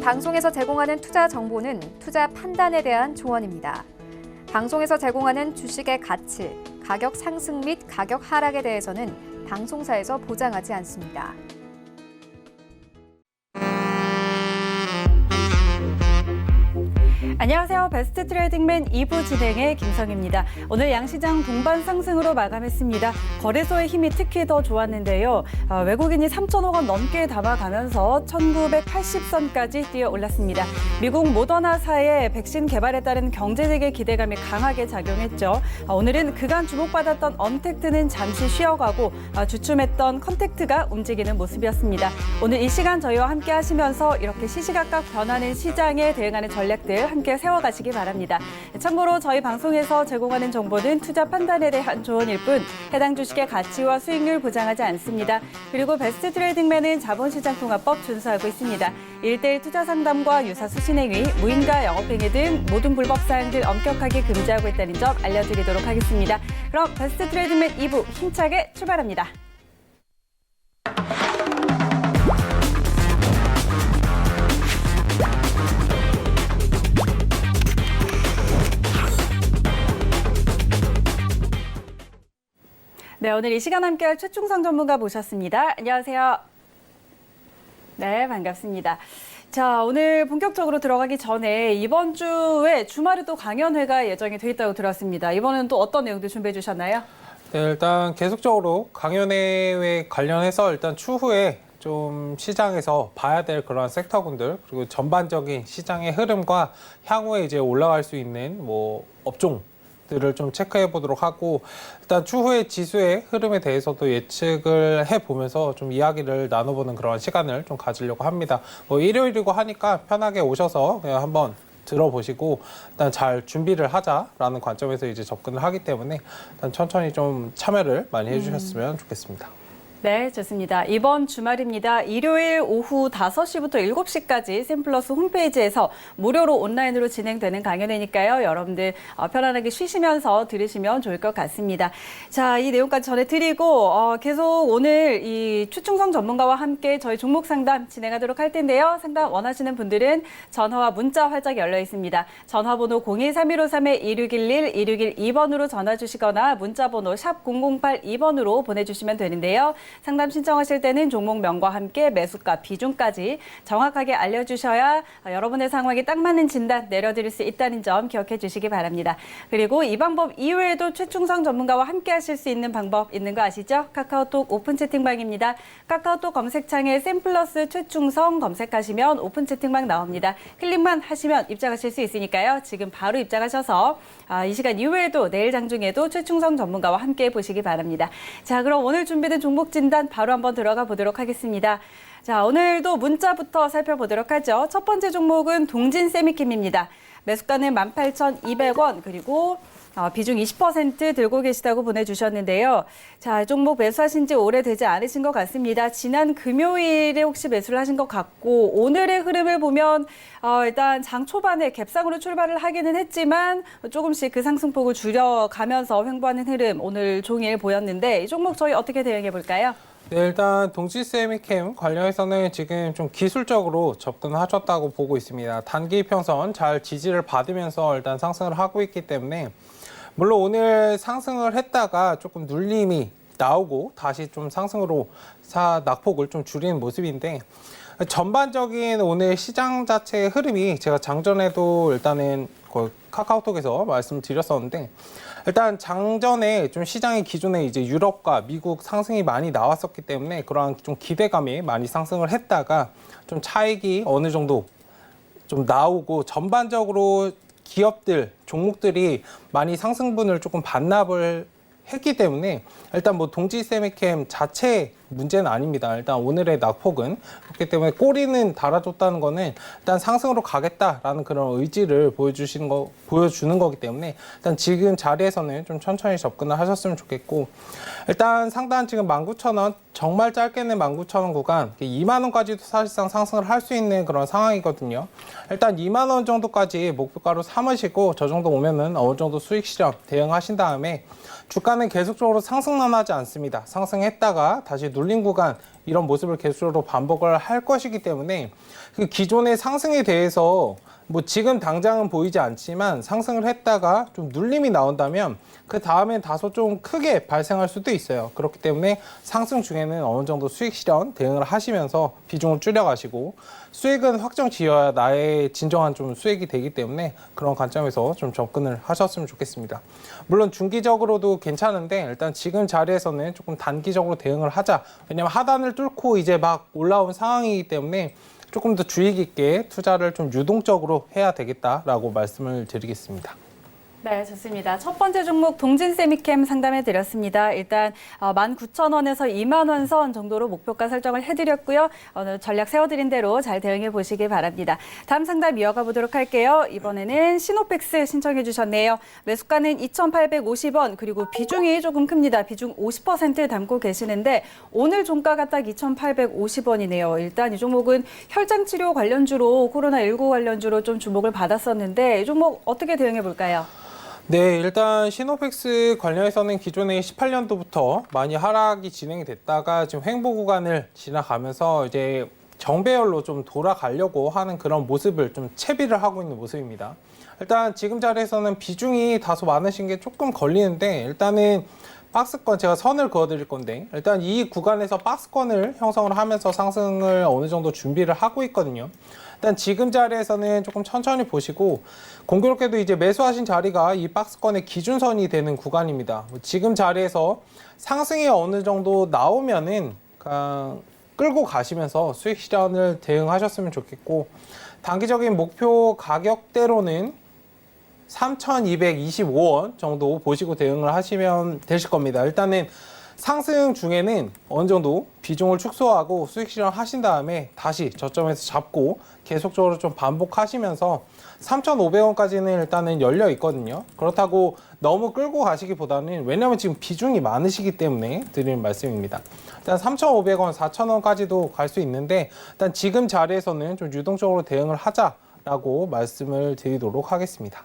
방송에서 제공하는 투자 정보는 투자 판단에 대한 조언입니다. 방송에서 제공하는 주식의 가치, 가격 상승 및 가격 하락에 대해서는 방송사에서 보장하지 않습니다. 안녕하세요. 베스트 트레이딩맨 2부 진행의 김성희입니다. 오늘 양시장 동반 상승으로 마감했습니다. 거래소의 힘이 특히 더 좋았는데요. 외국인이 3천억 원 넘게 담아가면서 1980선까지 뛰어 올랐습니다. 미국 모더나사의 백신 개발에 따른 경제적인 기대감이 강하게 작용했죠. 오늘은 그간 주목받았던 언택트는 잠시 쉬어가고 주춤했던 컨택트가 움직이는 모습이었습니다. 오늘 이 시간 저희와 함께 하시면서 이렇게 시시각각 변하는 시장에 대응하는 전략들 함께 세워가시기 바랍니다. 참고로 저희 방송에서 제공하는 정보는 투자 판단에 대한 조언일 뿐 해당 주식의 가치와 수익률 보장하지 않습니다. 그리고 베스트 트레이딩맨은 자본시장통화법 준수하고 있습니다. 1:1 투자 상담과 유사 수신행위, 무인가 영업행위 등 모든 불법사항들 엄격하게 금지하고 있다는 점 알려드리도록 하겠습니다. 그럼 베스트 트레이딩맨 2부 힘차게 출발합니다. 네, 오늘 이 시간 함께할 최충성 전문가 모셨습니다. 안녕하세요. 네, 반갑습니다. 자, 오늘 본격적으로 들어가기 전에 이번 주에 주말에 또 강연회가 예정이 돼 있다고 들었습니다. 이번에는 또 어떤 내용들 준비해 주셨나요? 네, 일단 계속적으로 강연회에 관련해서 일단 추후에 좀 시장에서 봐야 될 그런 섹터군들 그리고 전반적인 시장의 흐름과 향후에 이제 올라갈 수 있는 뭐 업종 들을 좀 체크해 보도록 하고 일단 추후에 지수의 흐름에 대해서도 예측을 해보면서 좀 이야기를 나눠보는 그런 시간을 좀 가지려고 합니다. 뭐 일요일이고 하니까 편하게 오셔서 그냥 한번 들어보시고 일단 잘 준비를 하자라는 관점에서 이제 접근을 하기 때문에 일단 천천히 좀 참여를 많이 해주셨으면 좋겠습니다. 네, 좋습니다. 이번 주말입니다. 일요일 오후 5시부터 7시까지 샘플러스 홈페이지에서 무료로 온라인으로 진행되는 강연회니까요. 여러분들 편안하게 쉬시면서 들으시면 좋을 것 같습니다. 자, 이 내용까지 전해드리고 계속 오늘 이 최충성 전문가와 함께 저희 종목 상담 진행하도록 할 텐데요. 상담 원하시는 분들은 전화와 문자 활짝 열려 있습니다. 전화번호 023153-2611, 2612번으로 전화 주시거나 문자번호 샵 0082번으로 보내주시면 되는데요. 상담 신청하실 때는 종목명과 함께 매수가 비중까지 정확하게 알려주셔야 여러분의 상황에 딱 맞는 진단 내려드릴 수 있다는 점 기억해 주시기 바랍니다. 그리고 이 방법 이외에도 최충성 전문가와 함께 하실 수 있는 방법 있는 거 아시죠? 카카오톡 오픈 채팅방입니다. 카카오톡 검색창에 샘플러스 최충성 검색하시면 오픈 채팅방 나옵니다. 클릭만 하시면 입장하실 수 있으니까요. 지금 바로 입장하셔서 이 시간 이후에도 내일 장중에도 최충성 전문가와 함께 보시기 바랍니다. 자, 그럼 오늘 준비된 종목 진단 바로 한번 들어가 보도록 하겠습니다. 자, 오늘도 문자부터 살펴보도록 하죠. 첫 번째 종목은 동진 세미캠입니다. 매수가는 18,200원 그리고 비중 20% 들고 계시다고 보내주셨는데요. 자, 이 종목 매수하신 지 오래되지 않으신 것 같습니다. 지난 금요일에 혹시 매수를 하신 것 같고 오늘의 흐름을 보면 일단 장 초반에 갭상으로 출발을 하기는 했지만 조금씩 그 상승폭을 줄여가면서 횡보하는 흐름 오늘 종일 보였는데 이 종목 저희 어떻게 대응해 볼까요? 네, 일단 동지세미캠 관련해서는 지금 좀 기술적으로 접근하셨다고 보고 있습니다. 단기 이평선 잘 지지를 받으면서 일단 상승을 하고 있기 때문에 물론 오늘 상승을 했다가 조금 눌림이 나오고 다시 좀 상승으로 낙폭을 좀 줄이는 모습인데 전반적인 오늘 시장 자체의 흐름이 제가 장전에도 일단은 카카오톡에서 말씀드렸었는데 일단 장전에 좀 시장의 기존에 이제 유럽과 미국 상승이 많이 나왔었기 때문에 그러한 좀 기대감이 많이 상승을 했다가 좀 차익이 어느 정도 좀 나오고 전반적으로 기업들, 종목들이 많이 상승분을 조금 반납을 했기 때문에 일단 뭐 동지세미캠 자체 문제는 아닙니다. 일단 오늘의 낙폭은 그렇기 때문에 꼬리는 달아줬다는 거는 일단 상승으로 가겠다라는 그런 의지를 보여주는 거기 때문에 일단 지금 자리에서는 좀 천천히 접근을 하셨으면 좋겠고 일단 상단 지금 19,000원 정말 짧게는 19,000원 구간 2만 원까지도 사실상 상승을 할 수 있는 그런 상황이거든요. 일단 2만 원 정도까지 목표가로 삼으시고 저 정도 오면은 어느 정도 수익 실현 대응하신 다음에 주가는 계속적으로 상승만 하지 않습니다. 상승했다가 다시 눌린 구간 이런 모습을 계속적으로 반복을 할 것이기 때문에 그 기존의 상승에 대해서 뭐 지금 당장은 보이지 않지만 상승을 했다가 좀 눌림이 나온다면 그 다음엔 다소 좀 크게 발생할 수도 있어요. 그렇기 때문에 상승 중에는 어느 정도 수익 실현 대응을 하시면서 비중을 줄여가시고 수익은 확정 지어야 나의 진정한 좀 수익이 되기 때문에 그런 관점에서 좀 접근을 하셨으면 좋겠습니다. 물론 중기적으로도 괜찮은데 일단 지금 자리에서는 조금 단기적으로 대응을 하자. 왜냐면 하단을 뚫고 이제 막 올라온 상황이기 때문에 조금 더 주의 깊게 투자를 좀 유동적으로 해야 되겠다라고 말씀을 드리겠습니다. 네, 좋습니다. 첫 번째 종목 동진세미캠 상담해 드렸습니다. 일단 19,000원에서 2만 원 선 정도로 목표가 설정을 해드렸고요. 전략 세워드린 대로 잘 대응해 보시길 바랍니다. 다음 상담 이어가 보도록 할게요. 이번에는 시노펙스 신청해 주셨네요. 매수가는 2,850원 그리고 비중이 조금 큽니다. 비중 50% 담고 계시는데 오늘 종가가 딱 2,850원이네요. 일단 이 종목은 혈장치료 관련주로 코로나19 관련주로 좀 주목을 받았었는데 이 종목 어떻게 대응해 볼까요? 네, 일단 시노펙스 관련해서는 기존에 18년도부터 많이 하락이 진행이 됐다가 지금 횡보 구간을 지나가면서 이제 정배열로 좀 돌아가려고 하는 그런 모습을 좀 채비를 하고 있는 모습입니다. 일단 지금 자리에서는 비중이 다소 많으신 게 조금 걸리는데 일단은 박스권 제가 선을 그어 드릴 건데 일단 이 구간에서 박스권을 형성을 하면서 상승을 어느 정도 준비를 하고 있거든요. 일단 지금 자리에서는 조금 천천히 보시고 공교롭게도 이제 매수하신 자리가 이 박스권의 기준선이 되는 구간입니다. 지금 자리에서 상승이 어느 정도 나오면은 끌고 가시면서 수익 실현을 대응하셨으면 좋겠고 단기적인 목표 가격대로는 3,225원 정도 보시고 대응을 하시면 되실 겁니다. 일단은 상승 중에는 어느 정도 비중을 축소하고 수익 실현하신 다음에 다시 저점에서 잡고 계속적으로 좀 반복하시면서 3,500원까지는 일단은 열려 있거든요. 그렇다고 너무 끌고 가시기보다는 왜냐하면 지금 비중이 많으시기 때문에 드리는 말씀입니다. 일단 3,500원, 4,000원까지도 갈 수 있는데 일단 지금 자리에서는 좀 유동적으로 대응을 하자라고 말씀을 드리도록 하겠습니다.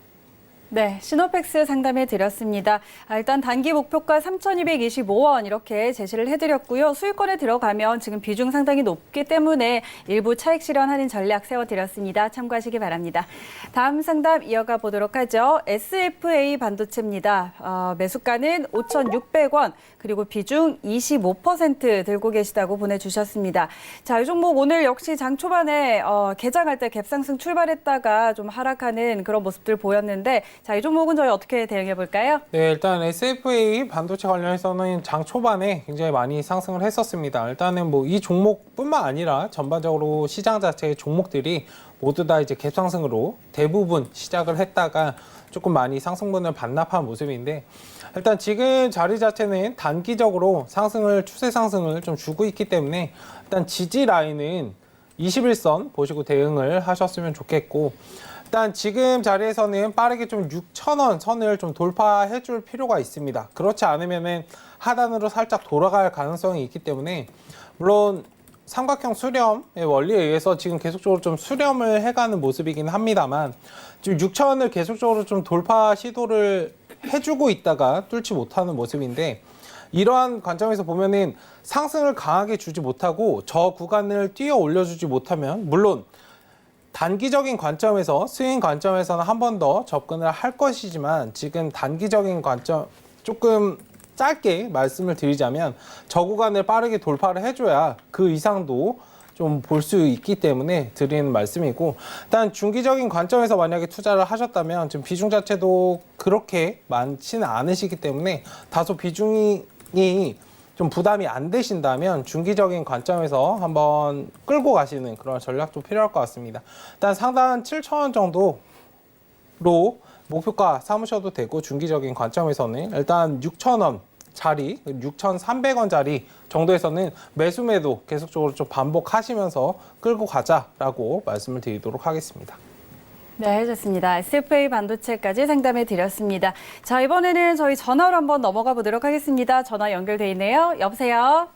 네, 시노펙스 상담해 드렸습니다. 일단 단기 목표가 3,225원 이렇게 제시를 해드렸고요. 수익권에 들어가면 지금 비중 상당히 높기 때문에 일부 차익 실현하는 전략 세워드렸습니다. 참고하시기 바랍니다. 다음 상담 이어가 보도록 하죠. SFA 반도체입니다. 매수가는 5,600원 그리고 비중 25% 들고 계시다고 보내주셨습니다. 자, 이 종목 오늘 역시 장 초반에 개장할 때 갭상승 출발했다가 좀 하락하는 그런 모습들 보였는데 자, 이 종목은 저희 어떻게 대응해 볼까요? 네, 일단 SFA 반도체 관련해서는 장 초반에 굉장히 많이 상승을 했었습니다. 일단은 뭐 이 종목뿐만 아니라 전반적으로 시장 자체의 종목들이 모두 다 이제 갭상승으로 대부분 시작을 했다가 조금 많이 상승분을 반납한 모습인데 일단 지금 자리 자체는 단기적으로 추세 상승을 좀 주고 있기 때문에 일단 지지 라인은 21선 보시고 대응을 하셨으면 좋겠고 일단 지금 자리에서는 빠르게 좀 6,000원 선을 좀 돌파해 줄 필요가 있습니다. 그렇지 않으면은 하단으로 살짝 돌아갈 가능성이 있기 때문에 물론 삼각형 수렴의 원리에 의해서 지금 계속적으로 좀 수렴을 해가는 모습이긴 합니다만 지금 6,000원을 계속적으로 좀 돌파 시도를 해주고 있다가 뚫지 못하는 모습인데 이러한 관점에서 보면은 상승을 강하게 주지 못하고 저 구간을 뛰어 올려주지 못하면 물론 단기적인 관점에서 스윙 관점에서는 한 번 더 접근을 할 것이지만 지금 단기적인 관점 조금 짧게 말씀을 드리자면 저 구간을 빠르게 돌파를 해줘야 그 이상도 좀 볼 수 있기 때문에 드리는 말씀이고 일단 중기적인 관점에서 만약에 투자를 하셨다면 지금 비중 자체도 그렇게 많지는 않으시기 때문에 다소 비중이 좀 부담이 안 되신다면 중기적인 관점에서 한번 끌고 가시는 그런 전략도 필요할 것 같습니다. 일단 상단 7,000원 정도로 목표가 삼으셔도 되고 중기적인 관점에서는 일단 6,000원 자리, 6,300원 자리 정도에서는 매수매도 계속적으로 좀 반복하시면서 끌고 가자라고 말씀을 드리도록 하겠습니다. 네, 좋습니다. SFA 반도체까지 상담해 드렸습니다. 자, 이번에는 저희 전화로 한번 넘어가 보도록 하겠습니다. 전화 연결돼 있네요. 여보세요?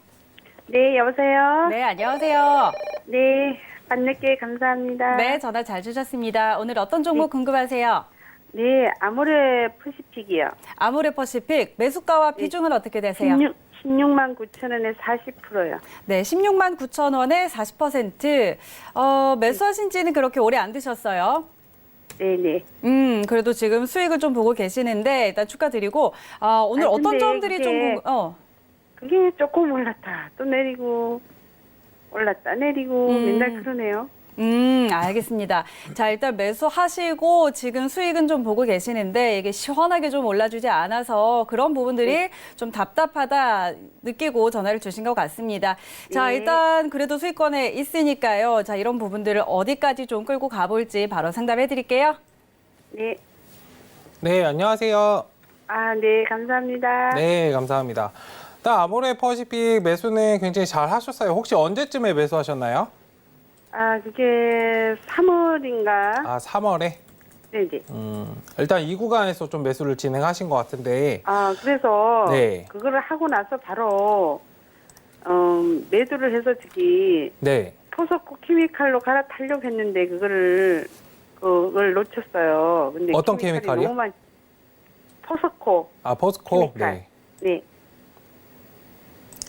네, 여보세요? 네, 안녕하세요. 네, 만날게 감사합니다. 네, 전화 잘 주셨습니다. 오늘 어떤 종목 궁금하세요? 네, 아모레 퍼시픽이요. 아모레 퍼시픽 매수가와 비중은 어떻게 되세요? 16만 9천 원에 40%요. 네, 16만 9천 원에 40%. 매수하신 지는 그렇게 오래 안 되셨어요. 네네. 그래도 지금 수익을 좀 보고 계시는데 일단 축하드리고 오늘 아, 어떤 근데 점들이 그게- 좀 그게 조금 올랐다 또 내리고 올랐다 내리고 맨날 그러네요. 알겠습니다. 자, 일단 매수하시고 지금 수익은 좀 보고 계시는데 이게 시원하게 좀 올라주지 않아서 그런 부분들이 좀 답답하다 느끼고 전화를 주신 것 같습니다. 자, 네. 일단 그래도 수익권에 있으니까요. 자, 이런 부분들을 어디까지 좀 끌고 가볼지 바로 상담해 드릴게요. 네. 네, 안녕하세요. 아, 네, 감사합니다. 네, 감사합니다. 일단 아모레 퍼시픽 매수는 굉장히 잘 하셨어요. 혹시 언제쯤에 매수하셨나요? 아, 그게 3월인가? 아, 3월에? 네네. 일단 이 구간에서 좀 매수를 진행하신 것 같은데, 아, 그래서 네. 그거를 하고 나서 바로 매도를 해서 저기 네. 포스코 케미칼로 갈아타려고 했는데 그걸 놓쳤어요. 근데 어떤 케미칼이 케미칼이요? 너무 많이 포스코 아, 포스코? 케미칼. 네. 네.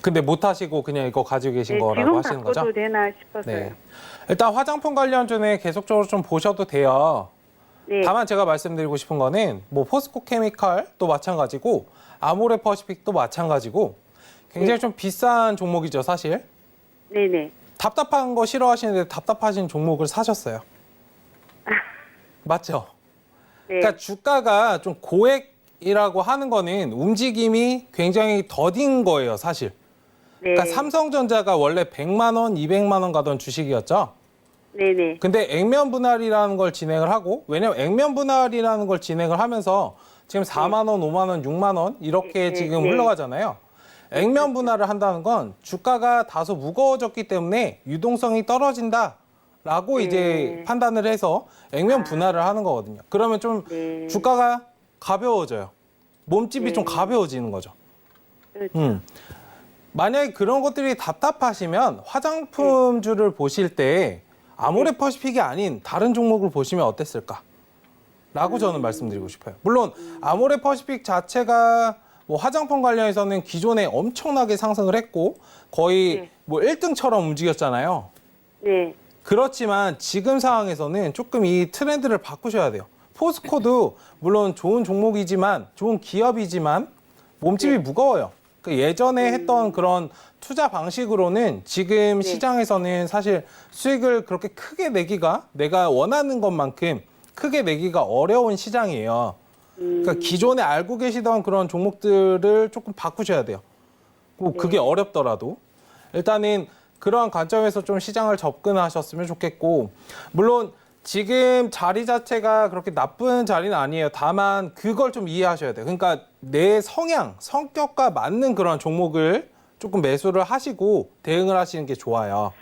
근데 못 하시고 그냥 이거 가지고 계신 네, 거라고 지금 하시는 거죠? 바꿔도 되나 싶어서요. 네. 일단 화장품 관련주는 계속적으로 좀 보셔도 돼요. 네. 다만 제가 말씀드리고 싶은 거는 뭐 포스코 케미칼도 마찬가지고 아모레 퍼시픽도 마찬가지고 굉장히 좀 비싼 종목이죠, 사실. 네네. 답답한 거 싫어하시는데 답답하신 종목을 사셨어요. 맞죠? 네. 그러니까 주가가 좀 고액이라고 하는 거는 움직임이 굉장히 더딘 거예요, 사실. 네. 그러니까 삼성전자가 원래 100만 원, 200만 원 가던 주식이었죠. 네네. 근데 액면 분할이라는 걸 진행을 하고, 왜냐면 액면 분할이라는 걸 진행을 하면서 지금 4만 원, 5만 원, 6만 원 이렇게 네, 지금 네. 흘러가잖아요. 액면 분할을 한다는 건 주가가 다소 무거워졌기 때문에 유동성이 떨어진다라고 네. 이제 판단을 해서 액면 분할을 하는 거거든요. 그러면 좀 네. 주가가 가벼워져요. 몸집이 네. 좀 가벼워지는 거죠. 그렇죠. 만약에 그런 것들이 답답하시면 화장품주를 보실 때 아모레 퍼시픽이 아닌 다른 종목을 보시면 어땠을까? 라고 저는 말씀드리고 싶어요. 물론 아모레 퍼시픽 자체가 뭐 화장품 관련해서는 기존에 엄청나게 상승을 했고 거의 네. 뭐 1등처럼 움직였잖아요. 네. 그렇지만 지금 상황에서는 조금 이 트렌드를 바꾸셔야 돼요. 포스코도 물론 좋은 종목이지만 좋은 기업이지만 몸집이 무거워요. 그 예전에 했던 그런 투자 방식으로는 지금 시장에서는 사실 수익을 그렇게 크게 내기가 내가 원하는 것만큼 크게 내기가 어려운 시장이에요. 그러니까 기존에 알고 계시던 그런 종목들을 조금 바꾸셔야 돼요. 뭐 그게 어렵더라도 일단은 그러한 관점에서 좀 시장을 접근하셨으면 좋겠고, 물론 지금 자리 자체가 그렇게 나쁜 자리는 아니에요. 다만 그걸 좀 이해하셔야 돼요. 그러니까 내 성향, 성격과 맞는 그런 종목을 조금 매수를 하시고 대응을 하시는 게 좋아요.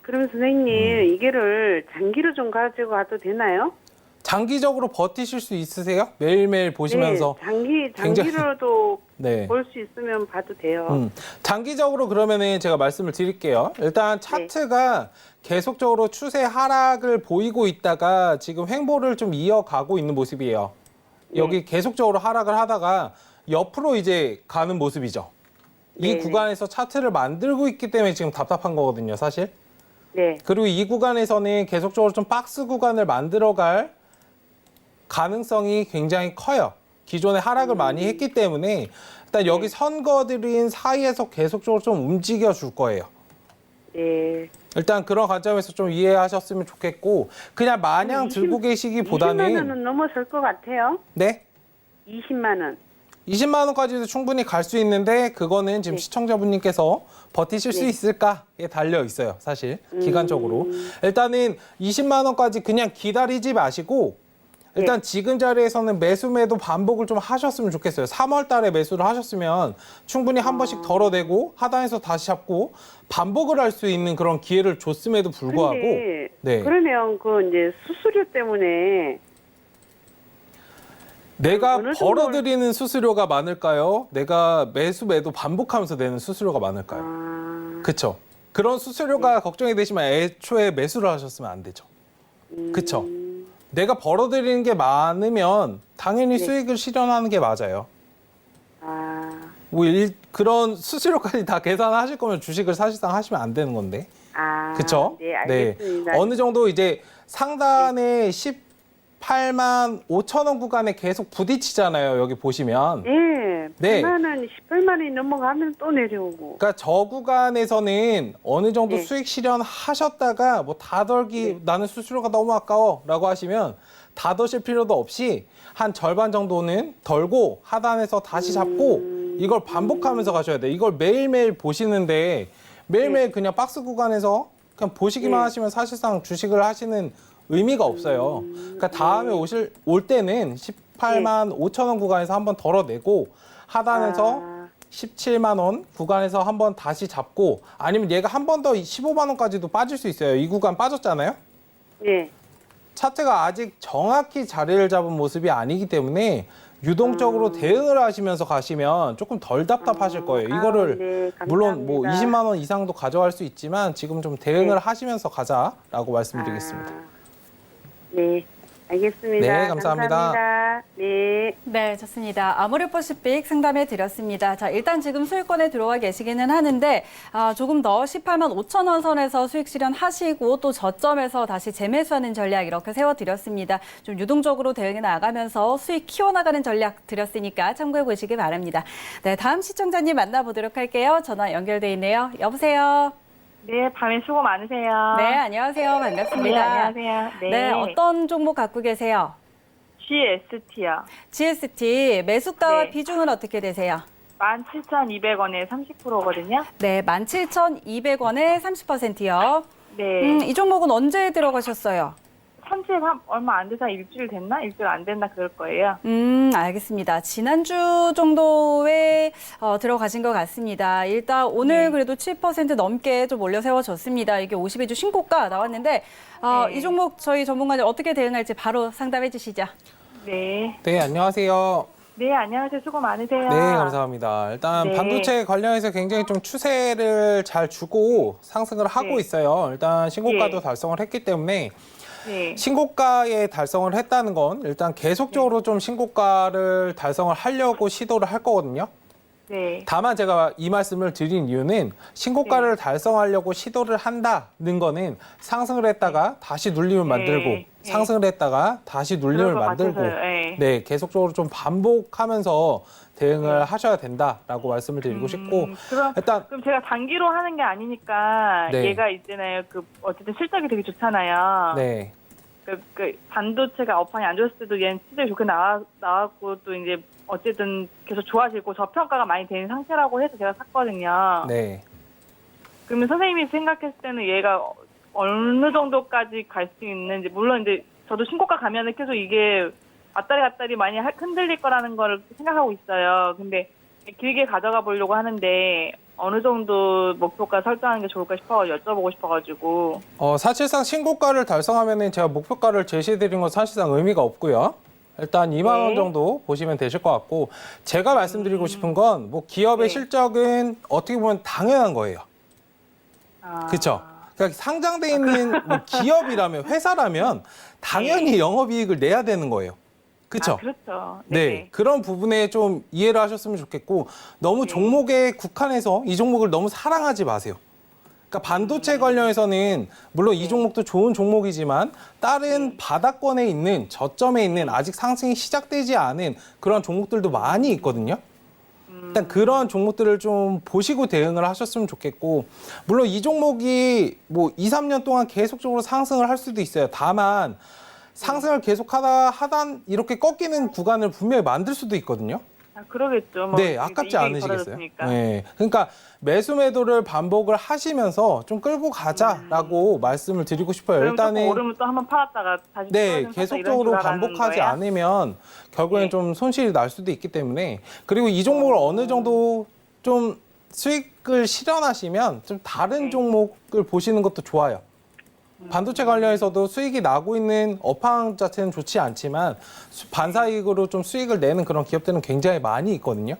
그럼 선생님 이게를 장기로 좀 가지고 가도 되나요? 장기적으로 버티실 수 있으세요? 매일매일 보시면서. 네, 굉장히- 장기로도 네. 볼 수 있으면 봐도 돼요. 장기적으로 그러면은 제가 말씀을 드릴게요. 일단 차트가 계속적으로 추세 하락을 보이고 있다가 지금 횡보를 좀 이어가고 있는 모습이에요. 여기 계속적으로 하락을 하다가 옆으로 이제 가는 모습이죠. 이 네네. 구간에서 차트를 만들고 있기 때문에 지금 답답한 거거든요, 사실. 네. 그리고 이 구간에서는 계속적으로 좀 박스 구간을 만들어갈 가능성이 굉장히 커요. 기존에 하락을 많이 했기 때문에 일단 여기 선거들인 사이에서 계속적으로 좀 움직여 줄 거예요. 네. 일단 그런 관점에서 좀 이해하셨으면 좋겠고, 그냥 마냥 들고 20만 계시기보다는 원은 넘어설 것 같아요. 네? 20만 원. 20만 원까지도 충분히 갈 수 있는데 그거는 지금 시청자분님께서 버티실 수 있을까에 달려 있어요, 사실 기간적으로. 일단은 20만 원까지 그냥 기다리지 마시고 일단 지금 자리에서는 매수 반복을 좀 하셨으면 좋겠어요. 3월 달에 매수를 하셨으면 충분히 한 번씩 덜어내고 하단에서 다시 잡고 반복을 할 수 있는 그런 기회를 줬음에도 불구하고 근데 네. 그러면 그 이제 수수료 때문에 내가 어느 정도를- 벌어들이는 수수료가 많을까요? 내가 매도 반복하면서 내는 수수료가 많을까요? 그쵸? 그런 수수료가 걱정이 되시면 애초에 매수를 하셨으면 안 되죠. 그쵸? 내가 벌어들이는 게 많으면 당연히 네. 수익을 실현하는 게 맞아요. 아, 뭐 그런 수수료까지 다 계산하실 거면 주식을 사실상 하시면 안 되는 건데. 그쵸? 네, 알겠습니다. 어느 정도 이제 상단에 18만 5천 원 구간에 계속 부딪히잖아요. 여기 보시면. 네, 네. 8만 원, 18만 원이 넘어가면 또 내려오고. 그러니까 저 구간에서는 어느 정도 네. 수익 실현하셨다가 뭐 다덜기 나는 수수료가 너무 아까워라고 하시면 다 더실 필요도 없이 한 절반 정도는 덜고 하단에서 다시 잡고 이걸 반복하면서 가셔야 돼요. 이걸 매일매일 보시는데 매일매일 그냥 박스 구간에서 그냥 보시기만 네. 하시면 사실상 주식을 하시는 의미가 없어요. 그러니까 다음에 올 때는 18만 5천 원 구간에서 한번 덜어내고 하단에서 17만 원 구간에서 한번 다시 잡고 아니면 얘가 한 번 더 15만 원까지도 빠질 수 있어요. 이 구간 빠졌잖아요. 네. 차트가 아직 정확히 자리를 잡은 모습이 아니기 때문에 유동적으로 대응을 하시면서 가시면 조금 덜 답답하실 거예요. 이거를 네, 감사합니다. 물론 뭐 20만 원 이상도 가져갈 수 있지만 지금 좀 대응을 네. 하시면서 가자라고 말씀드리겠습니다. 네, 알겠습니다. 네, 감사합니다. 감사합니다. 네. 네, 좋습니다. 아모레퍼시픽 상담해 드렸습니다. 자, 일단 지금 수익권에 들어와 계시기는 하는데 조금 더 18만 5천 원 선에서 수익 실현하시고 또 저점에서 다시 재매수하는 전략 이렇게 세워드렸습니다. 좀 유동적으로 대응해 나가면서 수익 키워나가는 전략 드렸으니까 참고해 보시기 바랍니다. 네, 다음 시청자님 만나보도록 할게요. 전화 연결돼 있네요. 여보세요. 네, 밤에 수고 많으세요. 네, 안녕하세요. 반갑습니다. 네, 안녕하세요. 네, 네, 어떤 종목 갖고 계세요? GST요. GST 매수가와 네. 비중은 어떻게 되세요? 17,200원에 30%거든요. 네, 17,200원에 30%요. 네. 이 종목은 언제 들어가셨어요? 산지 얼마 안 돼서 일주일 됐나? 일주일 안 됐나 그럴 거예요. 알겠습니다. 지난주 정도에 들어가신 것 같습니다. 일단 오늘 그래도 7% 넘게 좀 올려 세워졌습니다. 이게 52주 신고가 나왔는데 네. 이 종목 저희 전문가님 어떻게 대응할지 바로 상담해 주시죠. 네. 네, 안녕하세요. 네, 안녕하세요. 수고 많으세요. 네, 감사합니다. 일단 네. 반도체 관련해서 굉장히 좀 추세를 잘 주고 상승을 하고 네. 있어요. 일단 신고가도 네. 달성을 했기 때문에 네. 신고가에 달성을 했다는 건 일단 계속적으로 좀 신고가를 달성을 하려고 시도를 할 거거든요. 네. 다만 제가 이 말씀을 드린 이유는 신고가를 달성하려고 시도를 한다는 거는 상승을 했다가 다시 눌림을 만들고 네. 상승을 했다가 다시 눌림을 그럴 것 만들고 같아서요. 네. 네, 계속적으로 좀 반복하면서 대응을 하셔야 된다라고 말씀을 드리고 싶고 일단 그럼 제가 단기로 하는 게 아니니까 네. 얘가 있잖아요. 어쨌든 실적이 되게 좋잖아요. 네. 그 반도체가 업황이 안 좋았을 때도 얘는 실적이 좋게 나왔고 또 이제 어쨌든 계속 좋아지고 저평가가 많이 된 상태라고 해서 제가 샀거든요. 네. 그러면 선생님이 생각했을 때는 얘가 어느 정도까지 갈 수 있는지, 물론 이제 저도 신고가 가면은 계속 이게 왔다리 갔다리 많이 흔들릴 거라는 걸 생각하고 있어요. 근데 길게 가져가 보려고 하는데 어느 정도 목표가 설정하는 게 좋을까 싶어 여쭤보고 싶어가지고. 사실상 신고가를 달성하면은 제가 목표가를 제시해드린 건 사실상 의미가 없고요. 일단 2만 원 네. 정도 보시면 되실 것 같고 제가 말씀드리고 싶은 건 뭐 기업의 네. 실적은 어떻게 보면 당연한 거예요. 그렇죠? 그러니까 상장돼 있는 뭐 기업이라면 회사라면 당연히 영업이익을 내야 되는 거예요. 그렇죠? 그렇죠. 네, 그런 부분에 좀 이해를 하셨으면 좋겠고 너무 네. 종목에 국한해서 이 종목을 너무 사랑하지 마세요. 그러니까 반도체 관련해서는 물론 이 종목도 좋은 종목이지만 다른 바닥권에 있는 저점에 있는 아직 상승이 시작되지 않은 그런 종목들도 많이 있거든요. 일단 그런 종목들을 좀 보시고 대응을 하셨으면 좋겠고 물론 이 종목이 뭐 2, 3년 동안 계속적으로 상승을 할 수도 있어요. 다만 상승을 계속하다 이렇게 꺾이는 구간을 분명히 만들 수도 있거든요. 그러겠죠. 뭐 네, 아깝지 이익이 않으시겠어요? 벌어졌으니까. 네, 그러니까 매수 매도를 반복을 하시면서 좀 끌고 가자라고 말씀을 드리고 싶어요. 그럼 조금 일단은 오르면 또 한번 팔았다가 다시 네, 떨어지면 샀다 계속적으로 이런 줄 알았는 반복하지 거예요? 않으면 결국엔 네. 좀 손실이 날 수도 있기 때문에 그리고 이 종목을 어느 정도 좀 수익을 실현하시면 좀 다른 네. 종목을 보시는 것도 좋아요. 반도체 관련해서도 수익이 나고 있는 업황 자체는 좋지 않지만 반사이익으로 좀 수익을 내는 그런 기업들은 굉장히 많이 있거든요.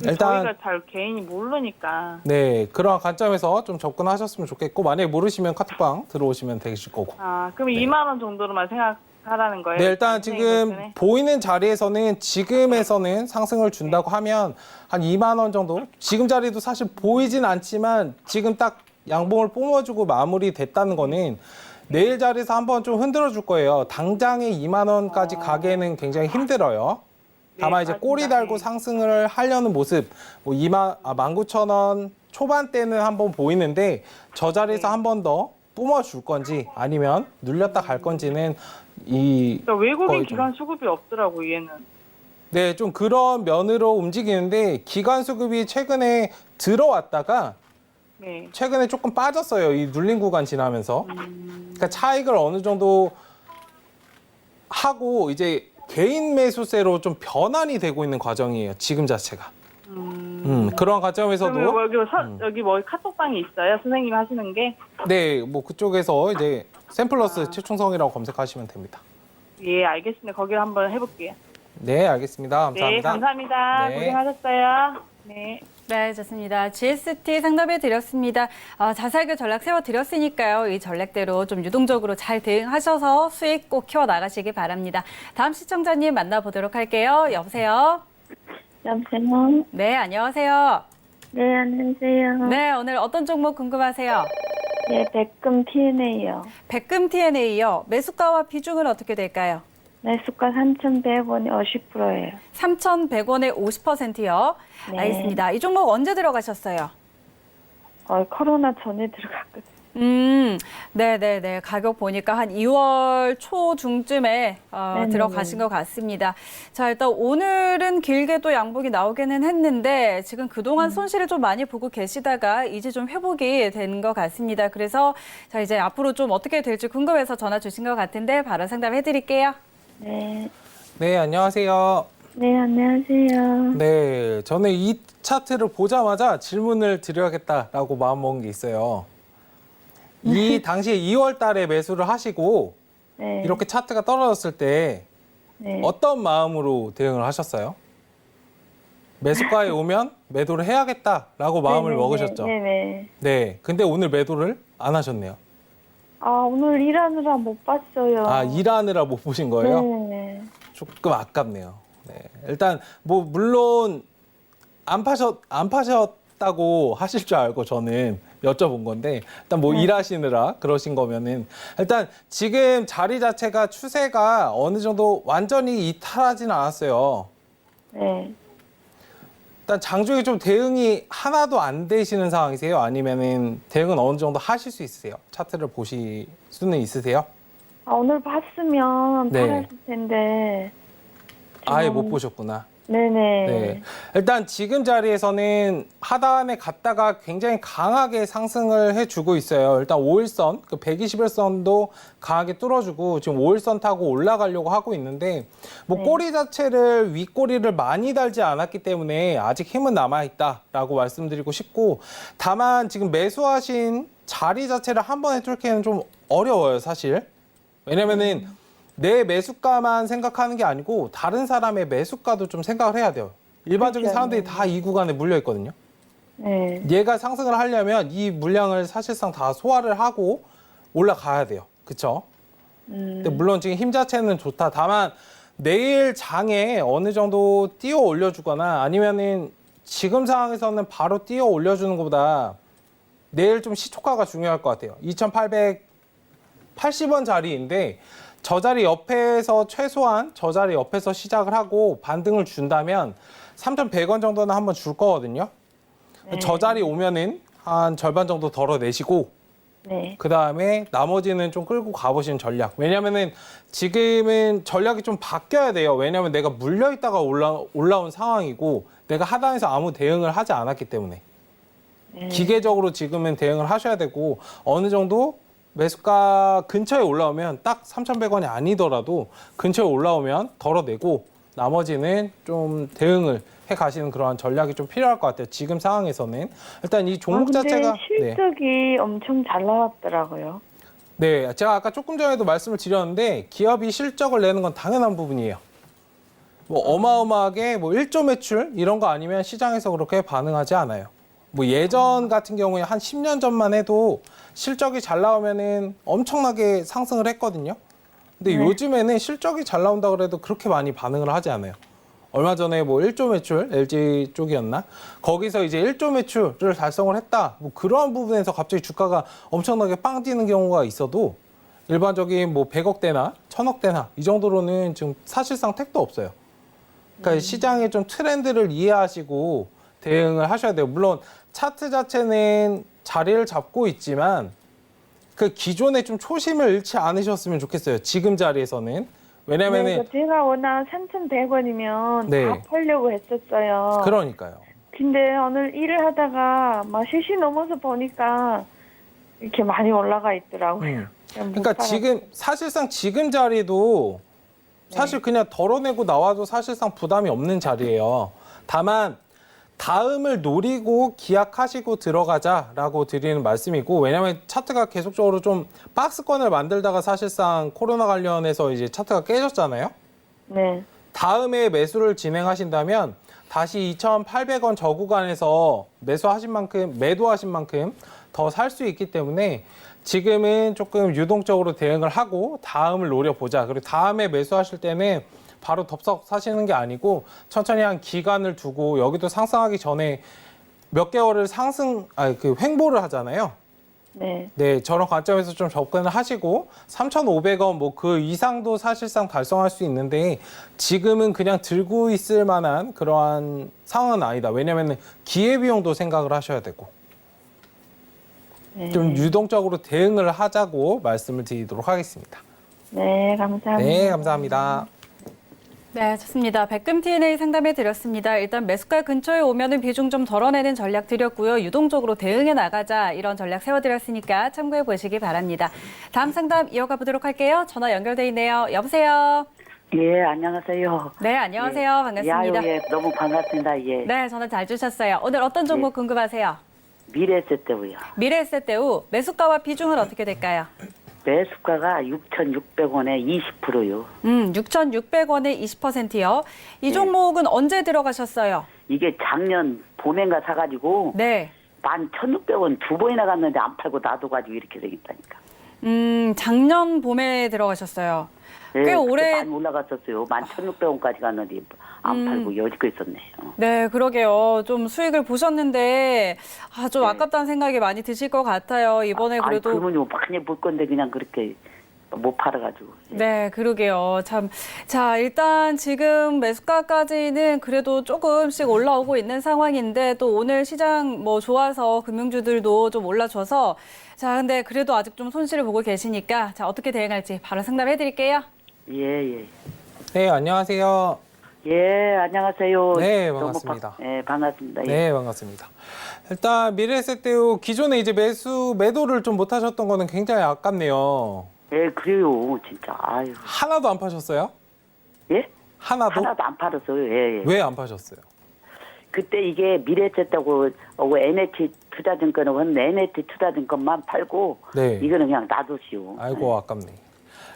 일단 저희가 잘 개인이 모르니까. 네, 그런 관점에서 좀 접근하셨으면 좋겠고 만약에 모르시면 카톡방 들어오시면 되실 거고. 그럼 2만 원 정도로만 생각하라는 거예요? 네, 일단 선생님 지금 말씀에? 보이는 자리에서는 지금에서는 상승을 준다고 하면 한 2만 원 정도? 지금 자리도 사실 보이진 않지만 지금 딱 양봉을 뿜어주고 마무리됐다는 거는 내일 자리에서 한번 좀 흔들어 줄 거예요. 당장에 2만 원까지 가기에는 굉장히 힘들어요. 다만 이제 맞습니다. 꼬리 달고 상승을 하려는 모습, 뭐 19,000원 초반대는 한번 보이는데 저 자리에서 한 번 더 뿜어줄 건지 아니면 눌렸다 갈 건지는 그러니까 외국인 거의 좀- 기관 수급이 없더라고 얘는. 네, 좀 그런 면으로 움직이는데 기관 수급이 최근에 들어왔다가 네. 최근에 조금 빠졌어요. 이 눌린 구간 지나면서. 그러니까 차익을 어느 정도 하고 이제 개인 매수세로 좀 변환이 되고 있는 과정이에요. 지금 자체가. 그런 과정에서도 그럼 여기 뭐 카톡방이 있어요? 선생님이 하시는 게? 네, 뭐 그쪽에서 이제 샘플러스 최충성이라고 검색하시면 됩니다. 예, 알겠습니다. 거기를 한번 해볼게요. 네, 알겠습니다. 감사합니다. 네, 감사합니다. 네. 고생하셨어요. 네. 네, 좋습니다. GST 상담해 드렸습니다. 자세하게 전략 세워 드렸으니까요. 이 전략대로 좀 유동적으로 잘 대응하셔서 수익 꼭 키워 나가시기 바랍니다. 다음 시청자님 만나보도록 할게요. 여보세요? 여보세요? 네, 안녕하세요. 네, 안녕하세요. 네, 오늘 어떤 종목 궁금하세요? 네, 백금 T&A요. 백금 T&A요. 매수가와 비중은 어떻게 될까요? 매수가 3,100원이 50%예요. 3,100원에 50%요. 네. 알겠습니다. 이 종목 언제 들어가셨어요? 코로나 전에 들어갔거든요. 네네네. 가격 보니까 한 2월 초중쯤에 네네네. 들어가신 것 같습니다. 자, 일단 오늘은 길게 또 양봉이 나오기는 했는데 지금 그동안 손실을 좀 많이 보고 계시다가 이제 좀 회복이 된 것 같습니다. 그래서 자, 이제 앞으로 좀 어떻게 될지 궁금해서 전화 주신 것 같은데 바로 상담해 드릴게요. 네. 네, 안녕하세요. 네, 안녕하세요. 네, 저는 이 차트를 보자마자 질문을 드려야겠다라고 마음먹은 게 있어요. 이 당시에 2월 달에 매수를 하시고 네. 이렇게 차트가 떨어졌을 때 네. 어떤 마음으로 대응을 하셨어요? 매수가에 오면 매도를 해야겠다라고 마음을 네네네. 먹으셨죠? 네네. 네, 근데 오늘 매도를 안 하셨네요. 오늘 일하느라 못 봤어요. 일하느라 못 보신 거예요? 네네. 조금 아깝네요. 네. 일단 뭐 물론 안 파셨다고 하실 줄 알고 저는 여쭤본 건데 일단 뭐 일하시느라 그러신 거면은 일단 지금 자리 자체가 추세가 어느 정도 완전히 이탈하지는 않았어요. 네. 일단 장중에 좀 대응이 하나도 안 되시는 상황이세요? 아니면은 대응은 어느 정도 하실 수 있으세요? 차트를 보실 수는 있으세요? 오늘 봤으면 네. 팔았을 텐데. 아예 못 보셨구나. 네네. 네. 일단 지금 자리에서는 하단에 갔다가 굉장히 강하게 상승을 해주고 있어요. 일단 5일선, 그 121선도 강하게 뚫어주고 지금 5일선 타고 올라가려고 하고 있는데 뭐 네. 꼬리 자체를 윗꼬리를 많이 달지 않았기 때문에 아직 힘은 남아있다라고 말씀드리고 싶고 다만 지금 매수하신 자리 자체를 한번 해뚫기에는 좀 어려워요, 사실. 왜냐면은 내 매수가만 생각하는 게 아니고 다른 사람의 매수가도 좀 생각을 해야 돼요. 일반적인 그렇죠. 사람들이 다 이 구간에 물려 있거든요. 네. 얘가 상승을 하려면 이 물량을 사실상 다 소화를 하고 올라가야 돼요. 그쵸? 근데 물론 지금 힘 자체는 좋다. 다만 내일 장에 어느 정도 띄워 올려주거나 아니면은 지금 상황에서는 바로 띄워 올려주는 것보다 내일 좀 시초가가 중요할 것 같아요. 2,880원 자리인데 저 자리 옆에서 최소한 저 자리 옆에서 시작을 하고 반등을 준다면 3,100원 정도는 한번 줄 거거든요. 네. 저 자리 오면은 한 절반 정도 덜어내시고 네. 그 다음에 나머지는 좀 끌고 가보시는 전략. 왜냐면은 지금은 전략이 좀 바뀌어야 돼요. 왜냐면 내가 물려있다가 올라온 상황이고 내가 하단에서 아무 대응을 하지 않았기 때문에. 네. 기계적으로 지금은 대응을 하셔야 되고 어느 정도 매수가 근처에 올라오면 딱 3,100원이 아니더라도 근처에 올라오면 덜어내고 나머지는 좀 대응을 해 가시는 그러한 전략이 좀 필요할 것 같아요. 지금 상황에서는 일단 이 종목 근데 자체가 실적이 엄청 잘 나왔더라고요. 네, 제가 아까 조금 전에도 말씀을 드렸는데 기업이 실적을 내는 건 당연한 부분이에요. 뭐 어마어마하게 뭐 1조 매출 이런 거 아니면 시장에서 그렇게 반응하지 않아요. 뭐 예전 같은 경우에 한 10년 전만 해도 실적이 잘 나오면은 엄청나게 상승을 했거든요. 근데 요즘에는 실적이 잘 나온다 그래도 그렇게 많이 반응을 하지 않아요. 얼마 전에 뭐 1조 매출, LG 쪽이었나? 거기서 이제 1조 매출을 달성을 했다. 뭐 그러한 부분에서 갑자기 주가가 엄청나게 빵 뛰는 경우가 있어도 일반적인 뭐 100억대나 1000억대나 이 정도로는 지금 사실상 택도 없어요. 그러니까 시장의 좀 트렌드를 이해하시고 대응을 하셔야 돼요. 물론 차트 자체는 자리를 잡고 있지만 그 기존에 좀 초심을 잃지 않으셨으면 좋겠어요. 지금 자리에서는. 왜냐면은 네, 제가 워낙 3,100원이면 네. 다 팔려고 했었어요. 그러니까요. 근데 오늘 일을 하다가 막 3시 넘어서 보니까 이렇게 많이 올라가 있더라고요. 그냥 못 그러니까 팔았어요. 지금 사실상 지금 자리도 사실 그냥 덜어내고 나와도 사실상 부담이 없는 자리예요. 다만 다음을 노리고 기약하시고 들어가자라고 드리는 말씀이고, 왜냐하면 차트가 계속적으로 좀 박스권을 만들다가 사실상 코로나 관련해서 이제 차트가 깨졌잖아요. 네. 다음에 매수를 진행하신다면 다시 2,800원 저 구간에서 매도하신 만큼 더 살 수 있기 때문에 지금은 조금 유동적으로 대응을 하고 다음을 노려보자. 그리고 다음에 매수하실 때는 바로 덥석 사시는 게 아니고 천천히 한 기간을 두고, 여기도 상승하기 전에 몇 개월을 횡보를 하잖아요. 네. 네, 저런 관점에서 좀 접근을 하시고 3,500원 뭐 그 이상도 사실상 달성할 수 있는데 지금은 그냥 들고 있을 만한 그러한 상황은 아니다. 왜냐면은 기회비용도 생각을 하셔야 되고 네. 좀 유동적으로 대응을 하자고 말씀을 드리도록 하겠습니다. 네, 감사합니다. 네, 감사합니다. 네, 좋습니다. 백금 T&A 상담해 드렸습니다. 일단 매수가 근처에 오면은 비중 좀 덜어내는 전략 드렸고요. 유동적으로 대응해 나가자 이런 전략 세워드렸으니까 참고해 보시기 바랍니다. 다음 상담 이어가 보도록 할게요. 전화 연결돼 있네요. 여보세요. 예, 안녕하세요. 네, 안녕하세요. 예. 반갑습니다. 예, 너무 반갑습니다. 예. 네, 전화 잘 주셨어요. 오늘 어떤 종목 궁금하세요? 미래세대고요. 미래에셋대우 매수가와 비중은 어떻게 될까요? 매수가가 6,600원에 20%요. 6,600원에 20%요. 이 종목은 언제 들어가셨어요? 이게 작년 봄엔가 사가지고 네. 11,600원 두 번이나 갔는데 안 팔고 놔둬가지고 이렇게 되겠다니까. 작년 봄에 들어가셨어요. 예, 꽤 그때 오래 많이 올라갔었어요. 11,600원까지 갔는데 안 팔고 여지껏 있었네요. 네, 그러게요. 좀 수익을 보셨는데 좀 아깝다는 생각이 많이 드실 것 같아요. 이번에 그래도 그러면요 많이 볼 건데 그냥 그렇게 못 팔아가지고. 예. 네, 그러게요. 참. 자, 일단 지금 매수가까지는 그래도 조금씩 올라오고 있는 상황인데 또 오늘 시장 뭐 좋아서 금융주들도 좀 올라줘서 자, 근데 그래도 아직 좀 손실을 보고 계시니까 자, 어떻게 대응할지 바로 상담해 드릴게요. 예, 예. 네, 안녕하세요. 예, 안녕하세요. 네, 너무 반갑습니다. 예, 반갑습니다. 예. 네, 반갑습니다. 일단 미래에셋대우 기존에 이제 매도를 좀 못하셨던 거는 굉장히 아깝네요. 예, 그래요. 진짜. 아유. 하나도 안 파셨어요? 예? 하나도? 하나도 안 팔았어요. 예, 예. 왜 안 파셨어요? 그때 이게 미래세다고 NH 투자증권은 NH 투자증권만 팔고 네. 이거는 그냥 놔두시오. 아이고, 아깝네.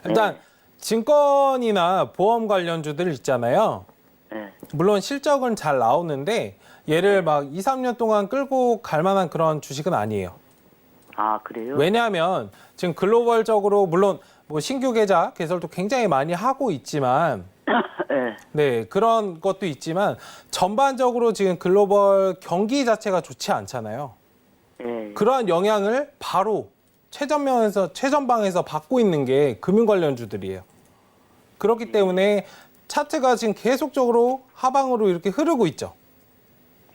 일단 증권이나 보험 관련주들 있잖아요. 예. 물론 실적은 잘 나오는데 얘를 막 2, 3년 동안 끌고 갈 만한 그런 주식은 아니에요. 아, 그래요? 왜냐하면 지금 글로벌적으로 물론 뭐 신규 계좌 개설도 굉장히 많이 하고 있지만 예. 네, 그런 것도 있지만 전반적으로 지금 글로벌 경기 자체가 좋지 않잖아요. 예. 그러한 영향을 바로 최전방에서 받고 있는 게 금융 관련주들이에요. 그렇기 때문에 차트가 지금 계속적으로 하방으로 이렇게 흐르고 있죠.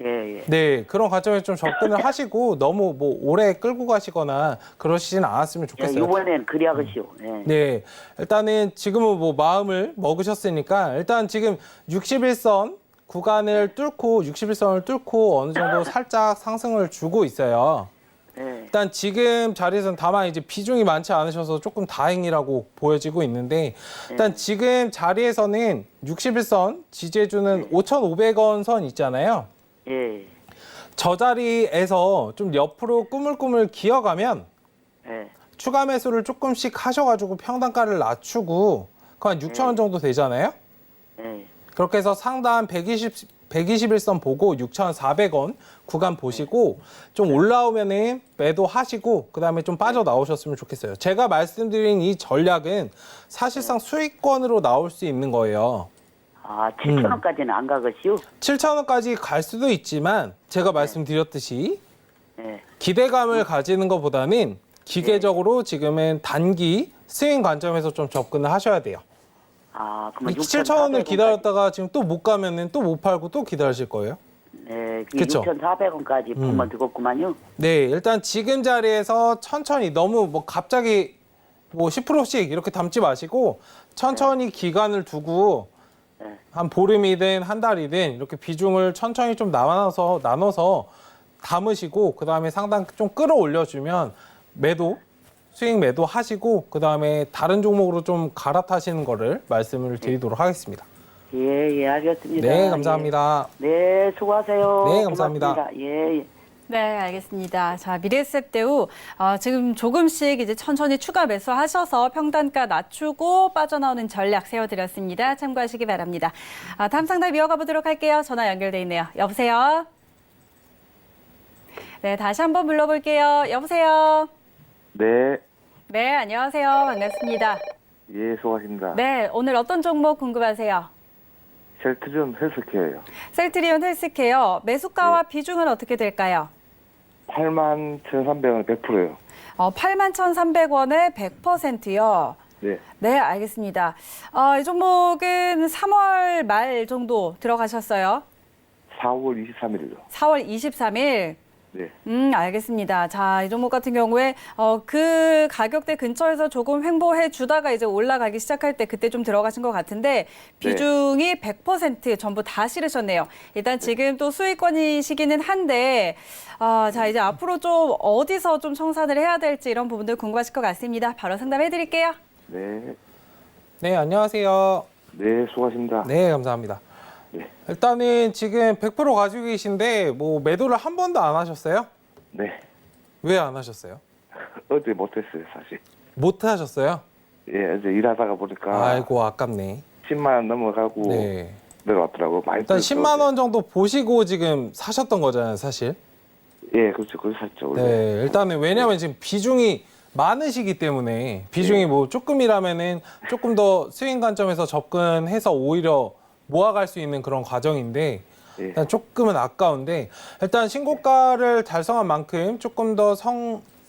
예, 예. 네, 그런 관점에서 좀 접근을 하시고 너무 뭐 오래 끌고 가시거나 그러시진 않았으면 예, 좋겠어요. 이번엔 그리하시오. 예. 네, 일단은 지금은 뭐 마음을 먹으셨으니까 일단 지금 61선 구간을 뚫고 61선을 뚫고 어느 정도 살짝 상승을 주고 있어요. 예. 일단 지금 자리에서는 다만 이제 비중이 많지 않으셔서 조금 다행이라고 보여지고 있는데 일단 지금 자리에서는 61선 지지해주는 5,500원 선 있잖아요. 예. 저 자리에서 좀 옆으로 꾸물꾸물 기어가면 예. 추가 매수를 조금씩 하셔가지고 평단가를 낮추고 한 6,000원 정도 되잖아요. 예. 그렇게 해서 상단 121선 보고 6,400원 구간 보시고 좀 올라오면은 매도하시고 그다음에 좀 빠져나오셨으면 좋겠어요. 제가 말씀드린 이 전략은 사실상 수익권으로 나올 수 있는 거예요. 아, 7,000원까지는 안 가겠시요? 7,000원까지 갈 수도 있지만 제가 말씀드렸듯이 네. 기대감을 가지는 것보다는 기계적으로 지금은 단기 스윙 관점에서 좀 접근을 하셔야 돼요. 아, 그러면 7,000원을 기다렸다가 지금 또 못 가면은 또 못 팔고 또 기다리실 거예요? 네, 그쵸? 6,400원까지 보면 되겠구만요. 네, 일단 지금 자리에서 천천히 너무 뭐 갑자기 뭐 10%씩 이렇게 담지 마시고 천천히 기간을 두고 네. 한 보름이든 한 달이든 이렇게 비중을 천천히 좀 나눠서 담으시고 그다음에 상당 좀 끌어올려주면 수익 매도 하시고 그다음에 다른 종목으로 좀 갈아타시는 거를 말씀을 드리도록 하겠습니다. 예, 알겠습니다. 네, 감사합니다. 예. 네, 수고하세요. 네, 감사합니다. 고맙습니다. 예. 네, 알겠습니다. 자, 미래에셋대우 지금 조금씩 이제 천천히 추가 매수하셔서 평단가 낮추고 빠져나오는 전략 세워드렸습니다. 참고하시기 바랍니다. 다음 상담 이어가 보도록 할게요. 전화 연결돼 있네요. 여보세요? 네, 다시 한번 불러볼게요. 여보세요? 네, 네, 안녕하세요. 반갑습니다. 예, 수고하십니다. 네, 오늘 어떤 종목 궁금하세요? 셀트리온 헬스케어요. 셀트리온 헬스케어 매수가와 비중은 어떻게 될까요? 81,300원 100%요. 81,300원에 100%요. 네, 네, 알겠습니다. 이 종목은 3월 말 정도 들어가셨어요. 4월 23일이요. 4월 23일. 네, 알겠습니다. 자, 이 종목 같은 경우에 그 가격대 근처에서 조금 횡보해 주다가 이제 올라가기 시작할 때 그때 좀 들어가신 것 같은데 비중이 100% 전부 다 실으셨네요. 일단 지금 또 수익권이시기는 한데 자, 이제 앞으로 좀 어디서 좀 청산을 해야 될지 이런 부분들 궁금하실 것 같습니다. 바로 상담해 드릴게요. 네, 네, 안녕하세요. 네, 수고하십니다. 네, 감사합니다. 네. 일단은 지금 100% 가지고 계신데 뭐 매도를 한 번도 안 하셨어요? 네, 왜 안 하셨어요? 어제 못했어요, 사실. 못 하셨어요? 예, 어제 일하다가 보니까 아이고, 아깝네. 10만 원 넘어가고 네. 내려왔더라고. 많이 일단 떨어졌어요, 10만 어제. 원 정도 보시고 지금 사셨던 거잖아요, 사실. 예, 그렇죠. 그걸 샀죠, 원래. 네, 일단은 왜냐면 지금 비중이 많으시기 때문에 비중이 뭐 조금이라면은 조금 더 스윙 관점에서 접근해서 오히려 모아갈 수 있는 그런 과정인데 예. 일단 조금은 아까운데 일단 신고가를 달성한 만큼 조금 더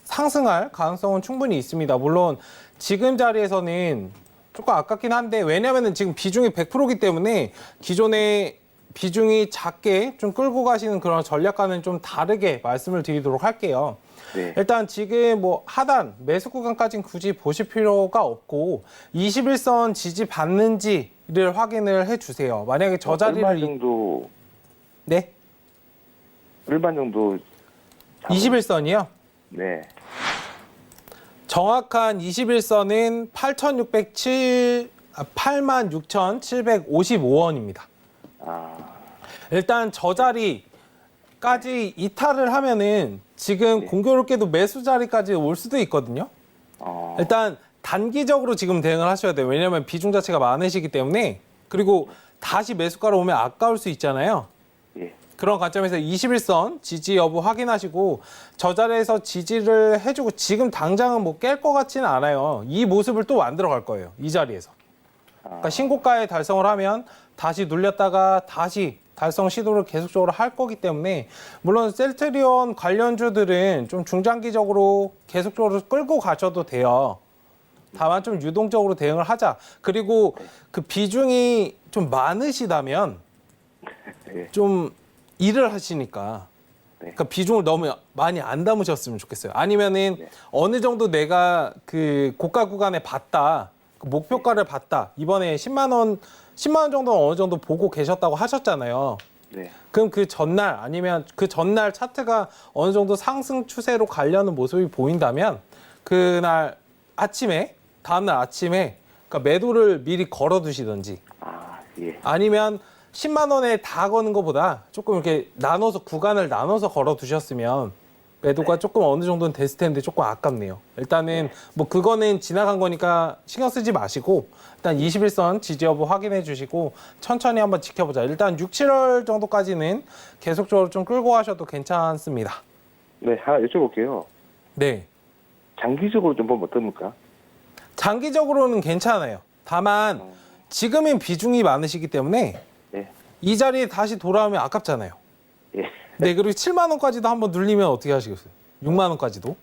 상승할 가능성은 충분히 있습니다. 물론 지금 자리에서는 조금 아깝긴 한데 왜냐면은 지금 비중이 100%이기 때문에 기존의 비중이 작게 좀 끌고 가시는 그런 전략과는 좀 다르게 말씀을 드리도록 할게요. 네. 일단 지금 뭐 하단 매수 구간까지는 굳이 보실 필요가 없고 21선 지지 받는지를 확인을 해주세요. 만약에 저 자리를 얼마 정도, 네, 얼마 정도. 21선이요. 네, 정확한 21선은 86,755원입니다. 아, 일단 저 자리까지 이탈을 하면은 지금 네. 공교롭게도 매수 자리까지 올 수도 있거든요. 일단 단기적으로 지금 대응을 하셔야 돼요. 왜냐하면 비중 자체가 많으시기 때문에 그리고 다시 매수가로 오면 아까울 수 있잖아요. 예, 그런 관점에서 21선 지지 여부 확인하시고 저 자리에서 지지를 해주고 지금 당장은 뭐 깰 것 같지는 않아요. 이 모습을 또 만들어 갈 거예요. 이 자리에서. 그러니까 신고가에 달성을 하면 다시 눌렸다가 다시 달성 시도를 계속적으로 할 거기 때문에 물론 셀트리온 관련주들은 좀 중장기적으로 계속적으로 끌고 가셔도 돼요. 다만 좀 유동적으로 대응을 하자. 그리고 그 비중이 좀 많으시다면 예. 좀 일을 하시니까 그러니까 비중을 너무 많이 안 담으셨으면 좋겠어요. 아니면은 어느 정도 내가 그 고가 구간에 봤다. 그 목표가를 봤다. 이번에 10만 원 정도는 어느 정도 보고 계셨다고 하셨잖아요. 네. 그럼 그 전날 아니면 그 전날 차트가 어느 정도 상승 추세로 가려는 모습이 보인다면 그날 아침에 다음날 아침에 그러니까 매도를 미리 걸어 두시든지 아, 예. 아니면 10만 원에 다 거는 것보다 조금 이렇게 나눠서 구간을 나눠서 걸어 두셨으면 매도가 조금 어느 정도는 됐을 텐데 조금 아깝네요. 일단은 뭐 그거는 지나간 거니까 신경 쓰지 마시고 일단 21선 지지 여부 확인해 주시고 천천히 한번 지켜보자. 일단 6, 7월 정도까지는 계속적으로 좀 끌고 가셔도 괜찮습니다. 네, 하나 여쭤볼게요. 네. 장기적으로 좀 보면 어떻습니까? 장기적으로는 괜찮아요. 다만 지금은 비중이 많으시기 때문에 네. 이 자리에 다시 돌아오면 아깝잖아요. 예. 네, 그리고 7만 원까지도 한번 눌리면 어떻게 하시겠어요? 6만 원까지도?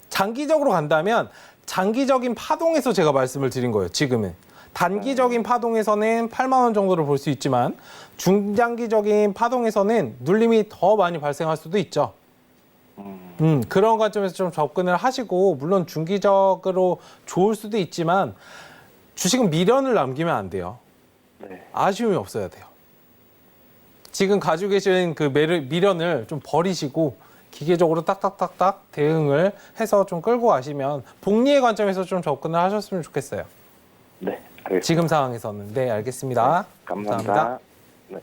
장기적으로 간다면 장기적인 파동에서 제가 말씀을 드린 거예요. 지금은. 단기적인 파동에서는 8만 원 정도를 볼 수 있지만 중장기적인 파동에서는 눌림이 더 많이 발생할 수도 있죠. 그런 관점에서 좀 접근을 하시고 물론 중기적으로 좋을 수도 있지만 주식은 미련을 남기면 안 돼요. 네. 아쉬움이 없어야 돼요. 지금 가지고 계신 그 미련을 좀 버리시고 기계적으로 딱딱딱딱 대응을 해서 좀 끌고 가시면 복리의 관점에서 좀 접근을 하셨으면 좋겠어요. 네, 알겠습니다. 지금 상황에서는. 네, 알겠습니다. 감사합니다. 네.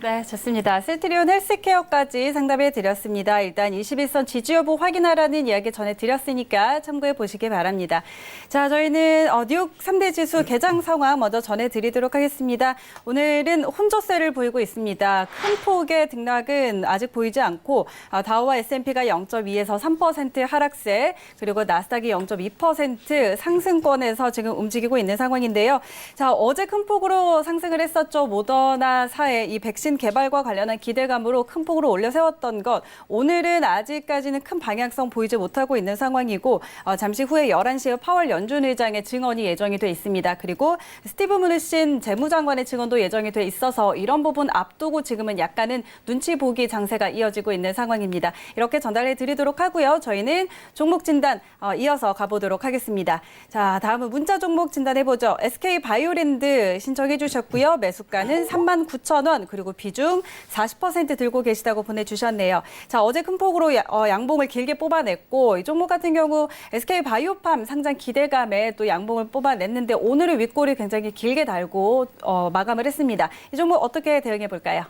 네, 좋습니다. 셀트리온 헬스케어까지 상담해 드렸습니다. 일단 21선 지지 여부 확인하라는 이야기 전해드렸으니까 참고해 보시기 바랍니다. 자, 저희는 뉴욕 3대 지수 개장 상황 먼저 전해드리도록 하겠습니다. 오늘은 혼조세를 보이고 있습니다. 큰 폭의 등락은 아직 보이지 않고 다우와 S&P가 0.2에서 3% 하락세, 그리고 나스닥이 0.2% 상승권에서 지금 움직이고 있는 상황인데요. 자, 어제 큰 폭으로 상승을 했었죠. 모더나사의 이 백신 개발과 관련한 기대감으로 큰 폭으로 올려 세웠던 것, 오늘은 아직까지는 큰 방향성 보이지 못하고 있는 상황이고 잠시 후에 11시에 파월 연준 의장의 증언이 예정이 돼 있습니다. 그리고 스티브 무누신 재무장관의 증언도 예정이 돼 있어서 이런 부분 앞두고 지금은 약간은 눈치 보기 장세가 이어지고 있는 상황입니다. 이렇게 전달해 드리도록 하고요. 저희는 종목 진단 이어서 가보도록 하겠습니다. 자, 다음은 문자 종목 진단해보죠. SK바이오랜드 신청해 주셨고요. 매수가는 39,000원, 그리고 비중 40% 들고 계시다고 보내주셨네요. 자, 어제 큰 폭으로 양봉을 길게 뽑아냈고 이 종목 같은 경우 SK바이오팜 상장 기대감에 또 양봉을 뽑아냈는데 오늘은 윗골이 굉장히 길게 달고 마감을 했습니다. 이 종목 어떻게 대응해 볼까요?